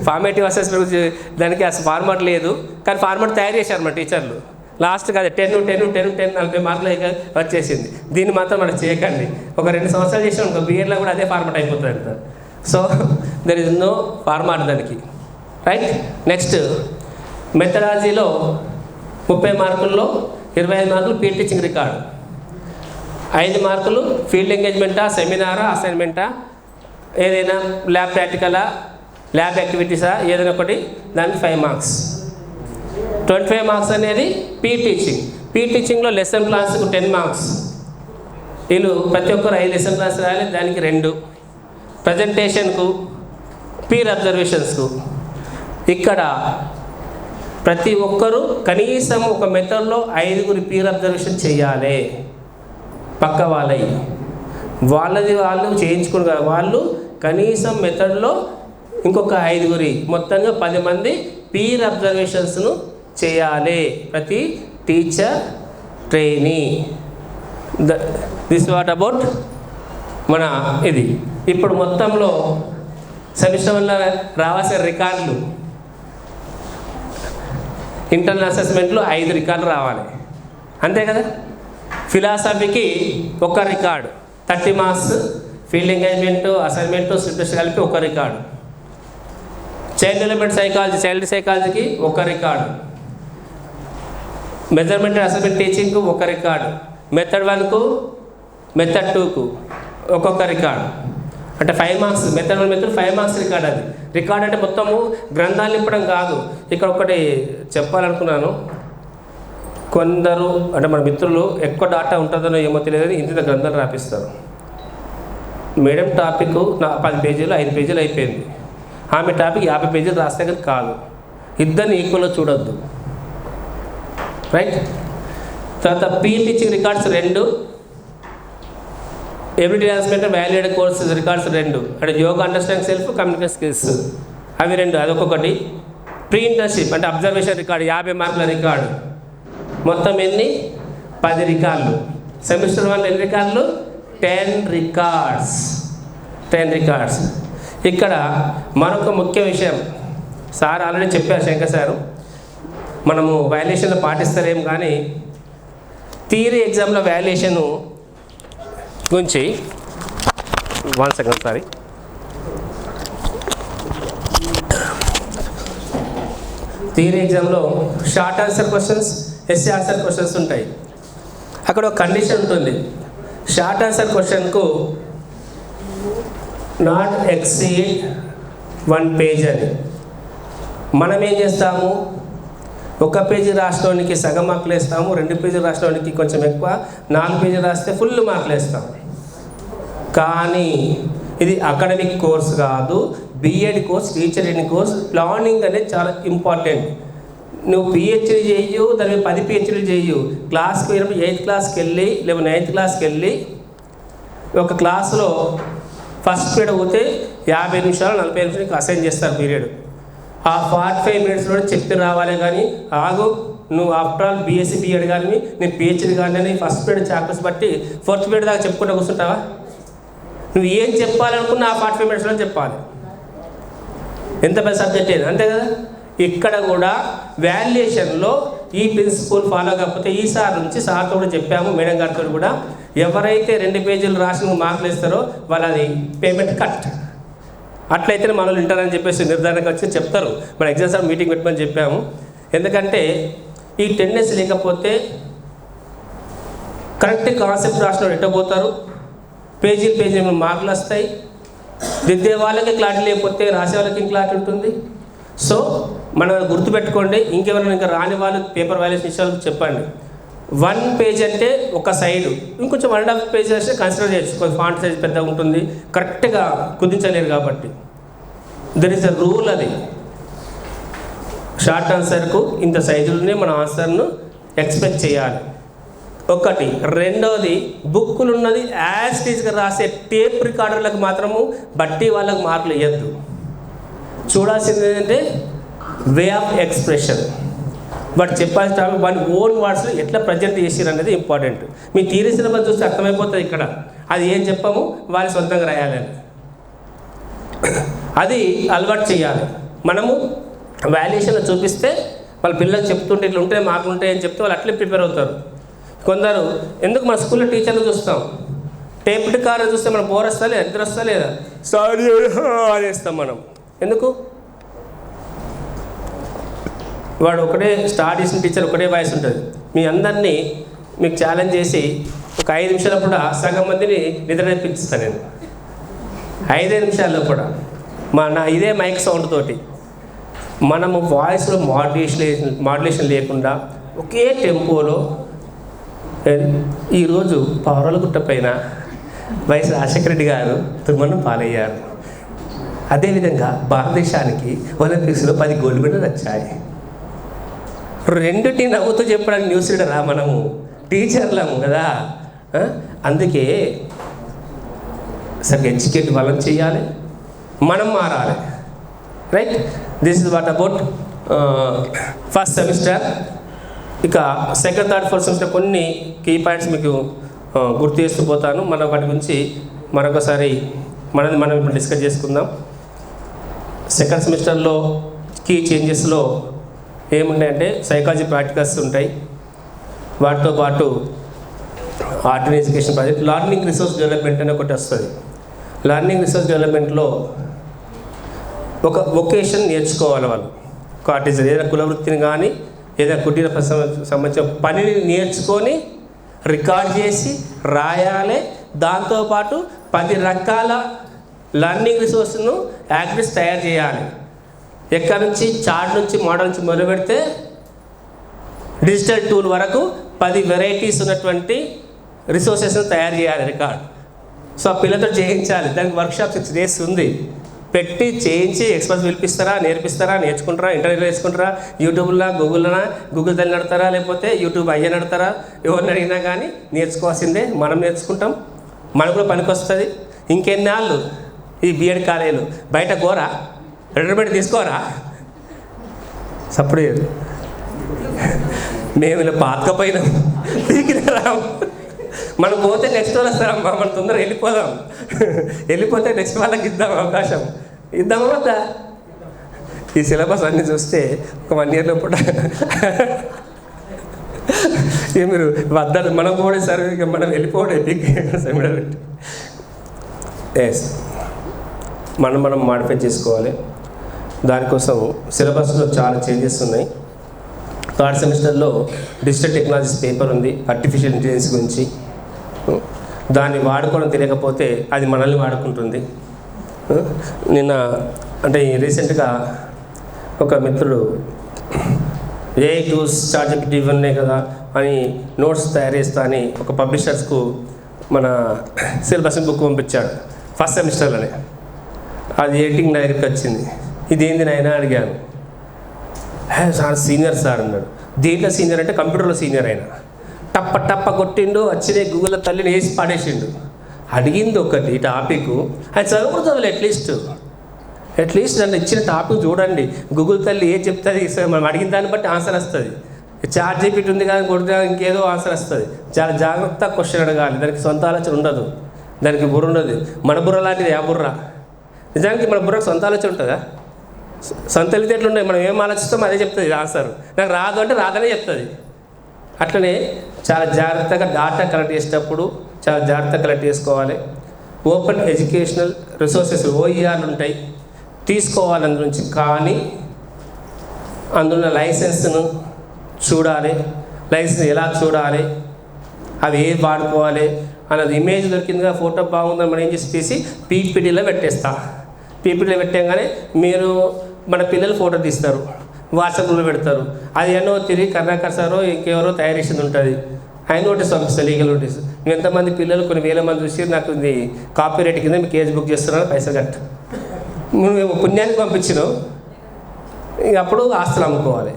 ఫార్మేటివ్ అసెస్మెంట్ దానికి అసలు ఫార్మాట్ లేదు, కానీ ఫార్మాట్ తయారు చేశారు మన టీచర్లు. లాస్ట్కి అది 10 40 మార్కులు వచ్చేసింది. దీన్ని మాత్రం మనం చేయకండి. ఒక 2 సంవత్సరాలు చేసాం ఒక బిఎడ్లో కూడా అదే ఫార్మాట్ అయిపోతుంది అంట. So there is no format దానికి, రైట్. నెక్స్ట్ మెథడాలజీలో 30 మార్కుల్లో 25 మార్కులు పీ టీచింగ్ రికార్డు, 5 మార్కులు ఫీల్డ్ ఎంగేజ్మెంటా, సెమినారా, అసైన్మెంటా, ఏదైనా ల్యాబ్ ప్రాక్టికలా, ల్యాబ్ యాక్టివిటీసా, ఏదైనా ఒకటి, దానికి 5 మార్క్స్. 25 మార్క్స్ అనేది పీ టీచింగ్లో లెసన్ ప్లాన్స్కు 10 మార్క్స్. వీళ్ళు ప్రతి ఒక్కరు 5 లెసన్ ప్లాన్స్ రాయాలి, దానికి 2. ప్రజెంటేషన్కు, పీర్ అబ్జర్వేషన్స్కు. ఇక్కడ ప్రతి ఒక్కరూ కనీసం ఒక మెథడ్లో 5 పీర్ అబ్జర్వేషన్ చేయాలి. పక్క వాళ్ళది వాళ్ళు చేయించుకుని కదా, వాళ్ళు కనీసం మెథడ్లో ఇంకొక 5 మొత్తంగా 10 మంది పీర్ అబ్జర్వేషన్స్ను చేయాలి ప్రతి teacher trainee. This what about మన ఇది. ఇప్పుడు మొత్తంలో సెమిస్టర్ వల్ల రావాల్సిన రికార్డులు, ఇంటర్నల్ అసెస్మెంట్లో 5 రికార్డులు రావాలి, అంతే కదా. ఫిలాసఫీకి 1 record 30 marks, field engagement, assignment, slip test కలిపి 1 record. Child development psychology, child సైకాలజీకి 1 రికార్డు. మెజర్మెంట్ అండ్ అసెస్మెంట్ టీచింగ్కు 1 రికార్డు. మెథడ్ 1కు, మెథడ్ 2కు ఒక్కొక్క రికార్డు. అంటే 5 మార్క్స్ మెథడ్ 5 మార్క్స్ రికార్డ్. అది రికార్డ్ అంటే మొత్తము గ్రంథాలు నింపడం కాదు. ఇక్కడ ఒకటి చెప్పాలనుకున్నాను. కొందరు అంటే మన మిత్రులు ఎక్కువ డాటా ఉంటుందనో ఏమో తెలియదు, ఇంత గ్రంథాలు రాపిస్తారు. మేడం టాపిక్ 10 పేజీలు 5 పేజీలు అయిపోయింది, ఆమె టాపిక్ 50 పేజీలు రాస్తే కానీ కాదు. ఇద్దరిని ఈక్వల్గా చూడొద్దు, రైట్. తర్వాత teaching records 2, everyday assessment valuated courses records 2, అంటే yoga understanding self communication skills అవి 2, అదొకటి. ప్రీ ఇంటర్న్షిప్ అంటే అబ్జర్వేషన్ రికార్డు 50 మార్కుల రికార్డు. మొత్తం ఎన్ని? 10 రికార్డులు. సెమిస్టర్ 1 ఎన్ని రికార్డులు? 10 రికార్డ్స్. 10 రికార్డ్స్. ఇక్కడ మరొక ముఖ్య విషయం సార్ ఆల్రెడీ చెప్పారు, శంకర్ సారు, మనము వాల్యుయేషన్లో పాటిస్తారేం కానీ థియరీ ఎగ్జామ్లో వాల్యుయేషన్ గురించి 1 సెకండ్ సారీ. థియరీ ఎగ్జామ్లో short answer questions, essay answer questions ఉంటాయి. అక్కడ ఒక కండిషన్ ఉంటుంది, షార్ట్ ఆన్సర్ క్వశ్చన్కు నాట్ ఎక్సీడ్ 1 పేజ్ అని. మనం ఏం చేస్తాము, 1 పేజీ రాష్ట్రానికి సగం మార్కులు వేస్తాము, 2 పేజీలు రాష్ట్రానికి కొంచెం ఎక్కువ, 4 పేజీలు రాస్తే ఫుల్ మార్కులు వేస్తాము. కానీ ఇది అకాడమిక్ కోర్స్ కాదు, B Ed course, teacher training course. Planning అనేది చాలా ఇంపార్టెంట్. నువ్వు పిహెచ్డీ చేయు, దాని మీద 10 పిహెచ్డీలు చేయు. క్లాస్కి 8th క్లాస్కి వెళ్ళి లేదా 9th క్లాస్కి వెళ్ళి ఒక క్లాస్లో ఫస్ట్ పీరియడ్ పోతే 50 నిమిషాలు 40 నిమిషాలు అసైన్ చేస్తారు పీరియడ్. ఆ 45 మినిట్స్లో చెప్పి రావాలి. కానీ ఆగు, నువ్వు ఆఫ్టర్ ఆల్ బీఎస్సీ బిఎడ్ కానీ నేను పిహెచ్డీ కానీ ఫస్ట్ పీరియడ్ చాప్టర్స్ బట్టి 4th పీరియడ్ దాకా చెప్పుకుంటూ కూర్చుంటావా? నువ్వు ఏం చెప్పాలనుకున్నా ఆ 45 మినిట్స్లో చెప్పాలి. ఎంత పెద్ద సబ్జెక్ట్ ఏది, అంతే కదా. ఇక్కడ కూడా వాల్యుయేషన్లో ఈ ప్రిన్సిపల్ ఫాలో కాకపోతే ఈసారి నుంచి సార్తో కూడా చెప్పాము, మేడం గారితో కూడా, ఎవరైతే 2 పేజీలు రాసిన మార్కులు ఇస్తారో వాళ్ళది పేమెంట్ కట్. అట్లయితే మనల్ని వింటారని చెప్పేసి నిర్ధారణకు వచ్చి చెప్తారు. మన ఎగ్జామ్స్ మీటింగ్ పెట్టమని చెప్పాము. ఎందుకంటే ఈ టెండెన్సీ లేకపోతే కరెక్ట్ కాన్సెప్ట్ రాసిన వాళ్ళు ఎట్టబోతారు, పేజీలు మార్కులు వస్తాయి. దిద్దే వాళ్ళకి క్లారిటీ లేకపోతే రాసే వాళ్ళకి క్లారిటీ ఉంటుంది. సో మనం గుర్తుపెట్టుకోండి. ఇంకెవరైనా ఇంకా రాని వాళ్ళు పేపర్ వాల్యుయేషన్ విషయాలు చెప్పండి. 1 పేజ్ అంటే ఒక సైడు, ఇంకొంచెం 1.5 పేజ్ అంటే కన్సిడర్ చేయొచ్చు. కొంచెం ఫాంట్ సైజ్ పెద్దగా ఉంటుంది, కరెక్ట్గా కుదించలేరు కాబట్టి. There is a rule. అది షార్ట్ ఆన్సర్కు ఇంత సైజులోనే మన ఆన్సర్ను ఎక్స్పెక్ట్ చేయాలి. ఒకటి. రెండవది, బుక్కులు ఉన్నది యాజ్ టీజ్గా రాసే టేప్ రికార్డర్లకు మాత్రము బట్టి వాళ్ళకు మార్కులు ఇవ్వద్దు. చూడాల్సింది ఏంటంటే వే ఆఫ్ ఎక్స్ప్రెషన్. బట్ చెప్పాల్సిన టాపిక్ వాళ్ళ ఓన్ వర్డ్స్లో ఎట్లా ప్రజెంట్ చేసారు అనేది ఇంపార్టెంట్. మీ థియరీ సిలబస్ చూస్తే అర్థమైపోతుంది ఇక్కడ. అది ఏం చెప్పాము వాళ్ళు సొంతంగా రాయాలని, అది అలవాటు చేయాలి. మనము వాల్యుయేషన్లో చూపిస్తే వాళ్ళ పిల్లలు చెప్తుంటే ఇట్లా ఉంటాయి మార్కులు ఉంటాయని చెప్తే వాళ్ళు అట్లే ప్రిపేర్ అవుతారు. కొందరు ఎందుకు మన స్కూల్లో టీచర్లు చూస్తాం, టేప్ రికార్డర్ చూస్తే మనం బోర్ వస్తా లేదా, నిద్ర వస్తా లేదా, సారీ అనేస్తాం మనం. ఎందుకు? వాడు ఒకటే స్టార్ట్ చేసిన టీచర్ ఒకటే వాయిస్ ఉంటుంది. మీ అందరినీ మీకు ఛాలెంజ్ చేసి ఒక 5 నిమిషాలు కూడా సగం మందిని నిద్ర నేర్పించుతాను నేను. 5 నిమిషాల్లో కూడా ఇదే మైక్ సౌండ్ తోటి మనము వాయిస్లో మాడ్యులేషన్ లేకుండా ఒకే టెంపోలో. ఈరోజు పౌరాలగుట్ట పైన వైఎస్ రాజశేఖర రెడ్డి గారు తుమ్మను పాలయ్యారు. అదేవిధంగా భారతదేశానికి ఒలింపిక్స్లో 10 గోల్డ్ మెడల్ వచ్చాయి. రెండుటి నవ్వుతూ చెప్పడానికి న్యూస్ రీడరా మనము, టీచర్లము కదా. అందుకే సరిగ్గా ఎడ్యుకేట్ వాళ్ళని చేయాలి, మనం మారాలి. Right. This is what about first semester. ఇక సెకండ్, థర్డ్, ఫోర్త్ సెమిస్టర్ కొన్ని కీ పాయింట్స్ మీకు గుర్తు చేస్తూ పోతాను. మనం వాటి గురించి మరొకసారి మనం ఇప్పుడు డిస్కస్ చేసుకుందాం. సెకండ్ సెమిస్టర్లో కీ చేంజెస్లో ఏమున్నాయంటే సైకాలజీ ప్రాక్టికల్స్ ఉంటాయి, వాటితో పాటు ordinary education project, learning resource development అని ఒకటి వస్తుంది. లర్నింగ్ రిసోర్స్ డెవలప్మెంట్లో ఒక వొకేషన్ నేర్చుకోవాలి వాళ్ళు. ఒక ఆర్టిజన్ ఏదైనా కులవృత్తిని కానీ ఏదైనా కుటీర సంబంధించిన పనిని నేర్చుకొని రికార్డ్ చేసి రాయాలి. దాంతోపాటు 10 రకాల లర్నింగ్ రిసోర్స్ను యాక్టివిటీస్ తయారు చేయాలి. ఎక్కడి నుంచి చార్ట్ నుంచి మోడల్ నుంచి మొదలు పెడితే డిజిటల్ టూల్ వరకు 10 వెరైటీస్ ఉన్నటువంటి రిసోర్సెస్ను తయారు చేయాలి రికార్డ్. సో ఆ పిల్లలతో చేయించాలి. దానికి వర్క్షాప్ 6 days ఉంది. పెట్టి చేయించి ఎక్స్పర్ట్స్ పిలిపిస్తారా, నేర్పిస్తారా, నేర్చుకుంటారా, ఇంటర్వ్యూలో వేసుకుంటారా, యూట్యూబ్లో గూగుల్ తల్లి నడతారా, లేకపోతే యూట్యూబ్ అయ్యే నడతారా, ఎవరిని అడిగినా కానీ నేర్చుకోవాల్సిందే. మనం నేర్చుకుంటాం, మనకు కూడా పనికి వస్తుంది. ఇంకెన్నాళ్ళు ఈ బిఎడ్ కాలేజీలు బయట కోరా, రెడీమేడ్ తీసుకోరా, సప్పుడు మేము ఇలా పాతకపోయినాం రాము. మనం పోతే నెక్స్ట్ వాళ్ళు వస్తారమ్మా, మనం తొందరగా వెళ్ళిపోదాం. వెళ్ళిపోతే నెక్స్ట్ వాళ్ళకి ఇద్దాం అవకాశం. ఇద్దామా వద్దా? ఈ సిలబస్ అన్నీ చూస్తే ఒక 1 year లోపల మీరు వద్ద మనం కూడా సరే ఇక మనం వెళ్ళిపోవడం పెట్టి ఎస్ మనం మాడిఫై చేసుకోవాలి. దానికోసం సిలబస్లో చాలా చేంజెస్ ఉన్నాయి. 3rd సెమిస్టర్లో డిజిటల్ టెక్నాలజీస్ పేపర్ ఉంది, ఆర్టిఫిషియల్ ఇంటెలిజెన్స్ గురించి. దాన్ని వాడుకోవడం తెలియకపోతే అది మనల్ని వాడుకుంటుంది. నిన్న అంటే రీసెంట్గా ఒక మిత్రుడు ఏఐ టూల్స్ ChatGPT ఇవన్నీ కదా అని నోట్స్ తయారు చేస్తా అని ఒక పబ్లిషర్స్కు మన సిలబస్ బుక్ పంపించాడు 1st సెమిస్టర్లోనే. అది ఎడిటింగ్ డైరెక్ట్ వచ్చింది. ఇదేంది నాయన అడిగాను. సార్ సీనియర్ సార్ అన్నాడు. దేంట్లో సీనియర్ అంటే కంప్యూటర్లో సీనియర్ అయినా. టప్ప కొట్టిండు, వచ్చిన గూగుల్లో తల్లిని వేసి పాడేసిండు. అడిగింది ఒకటి ఈ టాపిక్, అది చదవకూడదు. అట్లీస్ట్ నన్ను ఇచ్చిన టాపిక్ చూడండి, గూగుల్ తల్లి ఏం చెప్తుంది, మనం అడిగిన దాన్ని బట్టి ఆన్సర్ వస్తుంది. ChatGPT ఉంది కానీ కొడితే ఇంకేదో ఆన్సర్ వస్తుంది. చాలా జాగ్రత్తగా క్వశ్చన్ అడగాలి. దానికి సొంత ఆలోచన ఉండదు, దానికి బుర్ర ఉండదు. మన బుర్ర లాంటిది ఆ బుర్ర. నిజానికి మన బుర్రకు సొంత ఆలోచన ఉంటుందా? సొంత తెలివితేటలు ఉన్నాయి. మనం ఏం ఆలోచిస్తామో అదే చెప్తుంది ఆన్సర్. నాకు రాదు అంటే రాదనే చెప్తుంది. అట్లనే చాలా జాగ్రత్తగా డాటా కలెక్ట్ చేసేటప్పుడు చాలా జాగ్రత్తగా కలెక్ట్ చేసుకోవాలి. ఓపెన్ ఎడ్యుకేషనల్ రిసోర్సెస్ OERలు ఉంటాయి, తీసుకోవాలి అందు నుంచి. కానీ అందులో లైసెన్స్ను చూడాలి, లైసెన్స్ ఎలా చూడాలి, అవి ఏం వాడుకోవాలి అన్నది. ఇమేజ్ దొరికిందిగా, ఫోటో బాగుందని మనం ఏం చేసి తీసి PPTలో పెట్టేస్తా. PPTలో పెట్టగానే మీరు మన పిల్లలు ఫోటో తీస్తారు, వాట్సాప్లో పెడతారు. అది ఎన్నో తిరిగి కర్ణాకర్ సారో ఇంకెవరో తయారు చేసింది ఉంటుంది. ఆయన నోటీస్ పంపిస్తారు, లీగల్ నోటీస్. ఎంతమంది పిల్లలు కొన్ని వేల మంది చూసి నాకు ఇది కాపీ రైట్ కింద మీకు కేసు బుక్ చేస్తున్నాను, పైసలు కట్ట. మేము పుణ్యానికి పంపించినాం. ఇక అప్పుడు ఆస్తులు అమ్ముకోవాలి.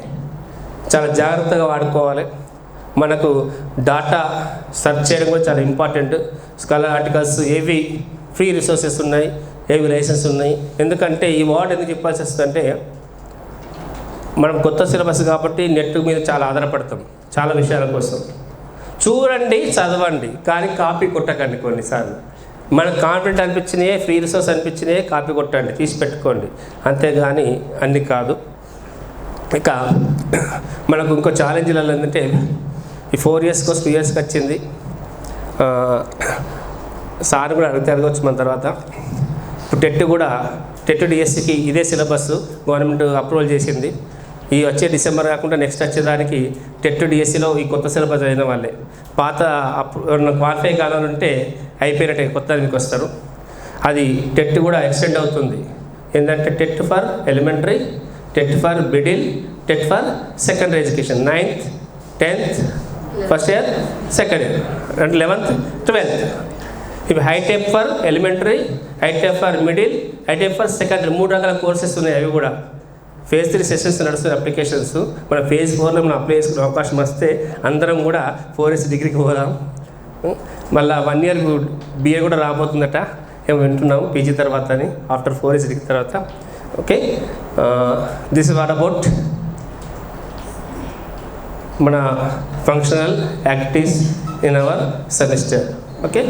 చాలా జాగ్రత్తగా వాడుకోవాలి. మనకు డాటా సెర్చ్ చేయడం కూడా చాలా ఇంపార్టెంట్. స్కాలర్ ఆర్టికల్స్ ఏవి ఫ్రీ రిసోర్సెస్ ఉన్నాయి, ఏవి లైసెన్స్ ఉన్నాయి. ఎందుకంటే ఈ వర్డ్ ఎందుకు చెప్పాల్సి వస్తుందంటే, మనం కొత్త సిలబస్ కాబట్టి నెట్ మీద చాలా ఆధారపడతాం చాలా విషయాల కోసం. చూడండి, చదవండి, కానీ కాపీ కొట్టకండి. కొన్నిసార్లు మనకు కాన్ఫిడెంట్ అనిపించినాయే, ఫ్రీ రిసోర్స్ అనిపించినాయే కాపీ కొట్టండి, తీసి పెట్టుకోండి. అంతేగాని అన్నీ కాదు. ఇక మనకు ఇంకో ఛాలెంజ్లలో ఏంటంటే, ఈ 4 years 2 yearsకి వచ్చింది. సార్ కూడా అడగవచ్చు మన తర్వాత. ఇప్పుడు టెట్ DSCకి ఇదే సిలబస్ గవర్నమెంట్ అప్రూవల్ చేసింది. ఈ వచ్చే డిసెంబర్ కాకుండా నెక్స్ట్ వచ్చేదానికి టెట్ DSCలో ఈ కొత్త సిలబస్ అయిన వాళ్ళే. పాత క్వాలిఫై కావాలంటే అయిపోయినట్టే, కొత్త మీకు వస్తారు. అది టెట్ కూడా ఎక్స్టెండ్ అవుతుంది. ఏంటంటే TET for elementary, TET for middle, TET for secondary education, 9th 10th first year, second year, and 11th 12th. ఇవి హైటెక్ ఫర్ ఎలిమెంటరీ, హైటెక్ ఫర్ మిడిల్, హైటెక్ ఫర్ సెకండరీ. 3 రకాల కోర్సెస్ ఉన్నాయి. అవి కూడా phase 3 సెషన్స్ నడుస్తుంది అప్లికేషన్స్. మన phase 4లో మనం అప్లై చేసుకునే అవకాశం వస్తే అందరం కూడా 4 years డిగ్రీకి పోదాం. మళ్ళీ 1 year BA కూడా రాబోతుందట, ఏమో వింటున్నాం, PG తర్వాత అని, ఆఫ్టర్ 4 years డిగ్రీ తర్వాత. Okay, this is what about మన functional activities in our semester. Okay.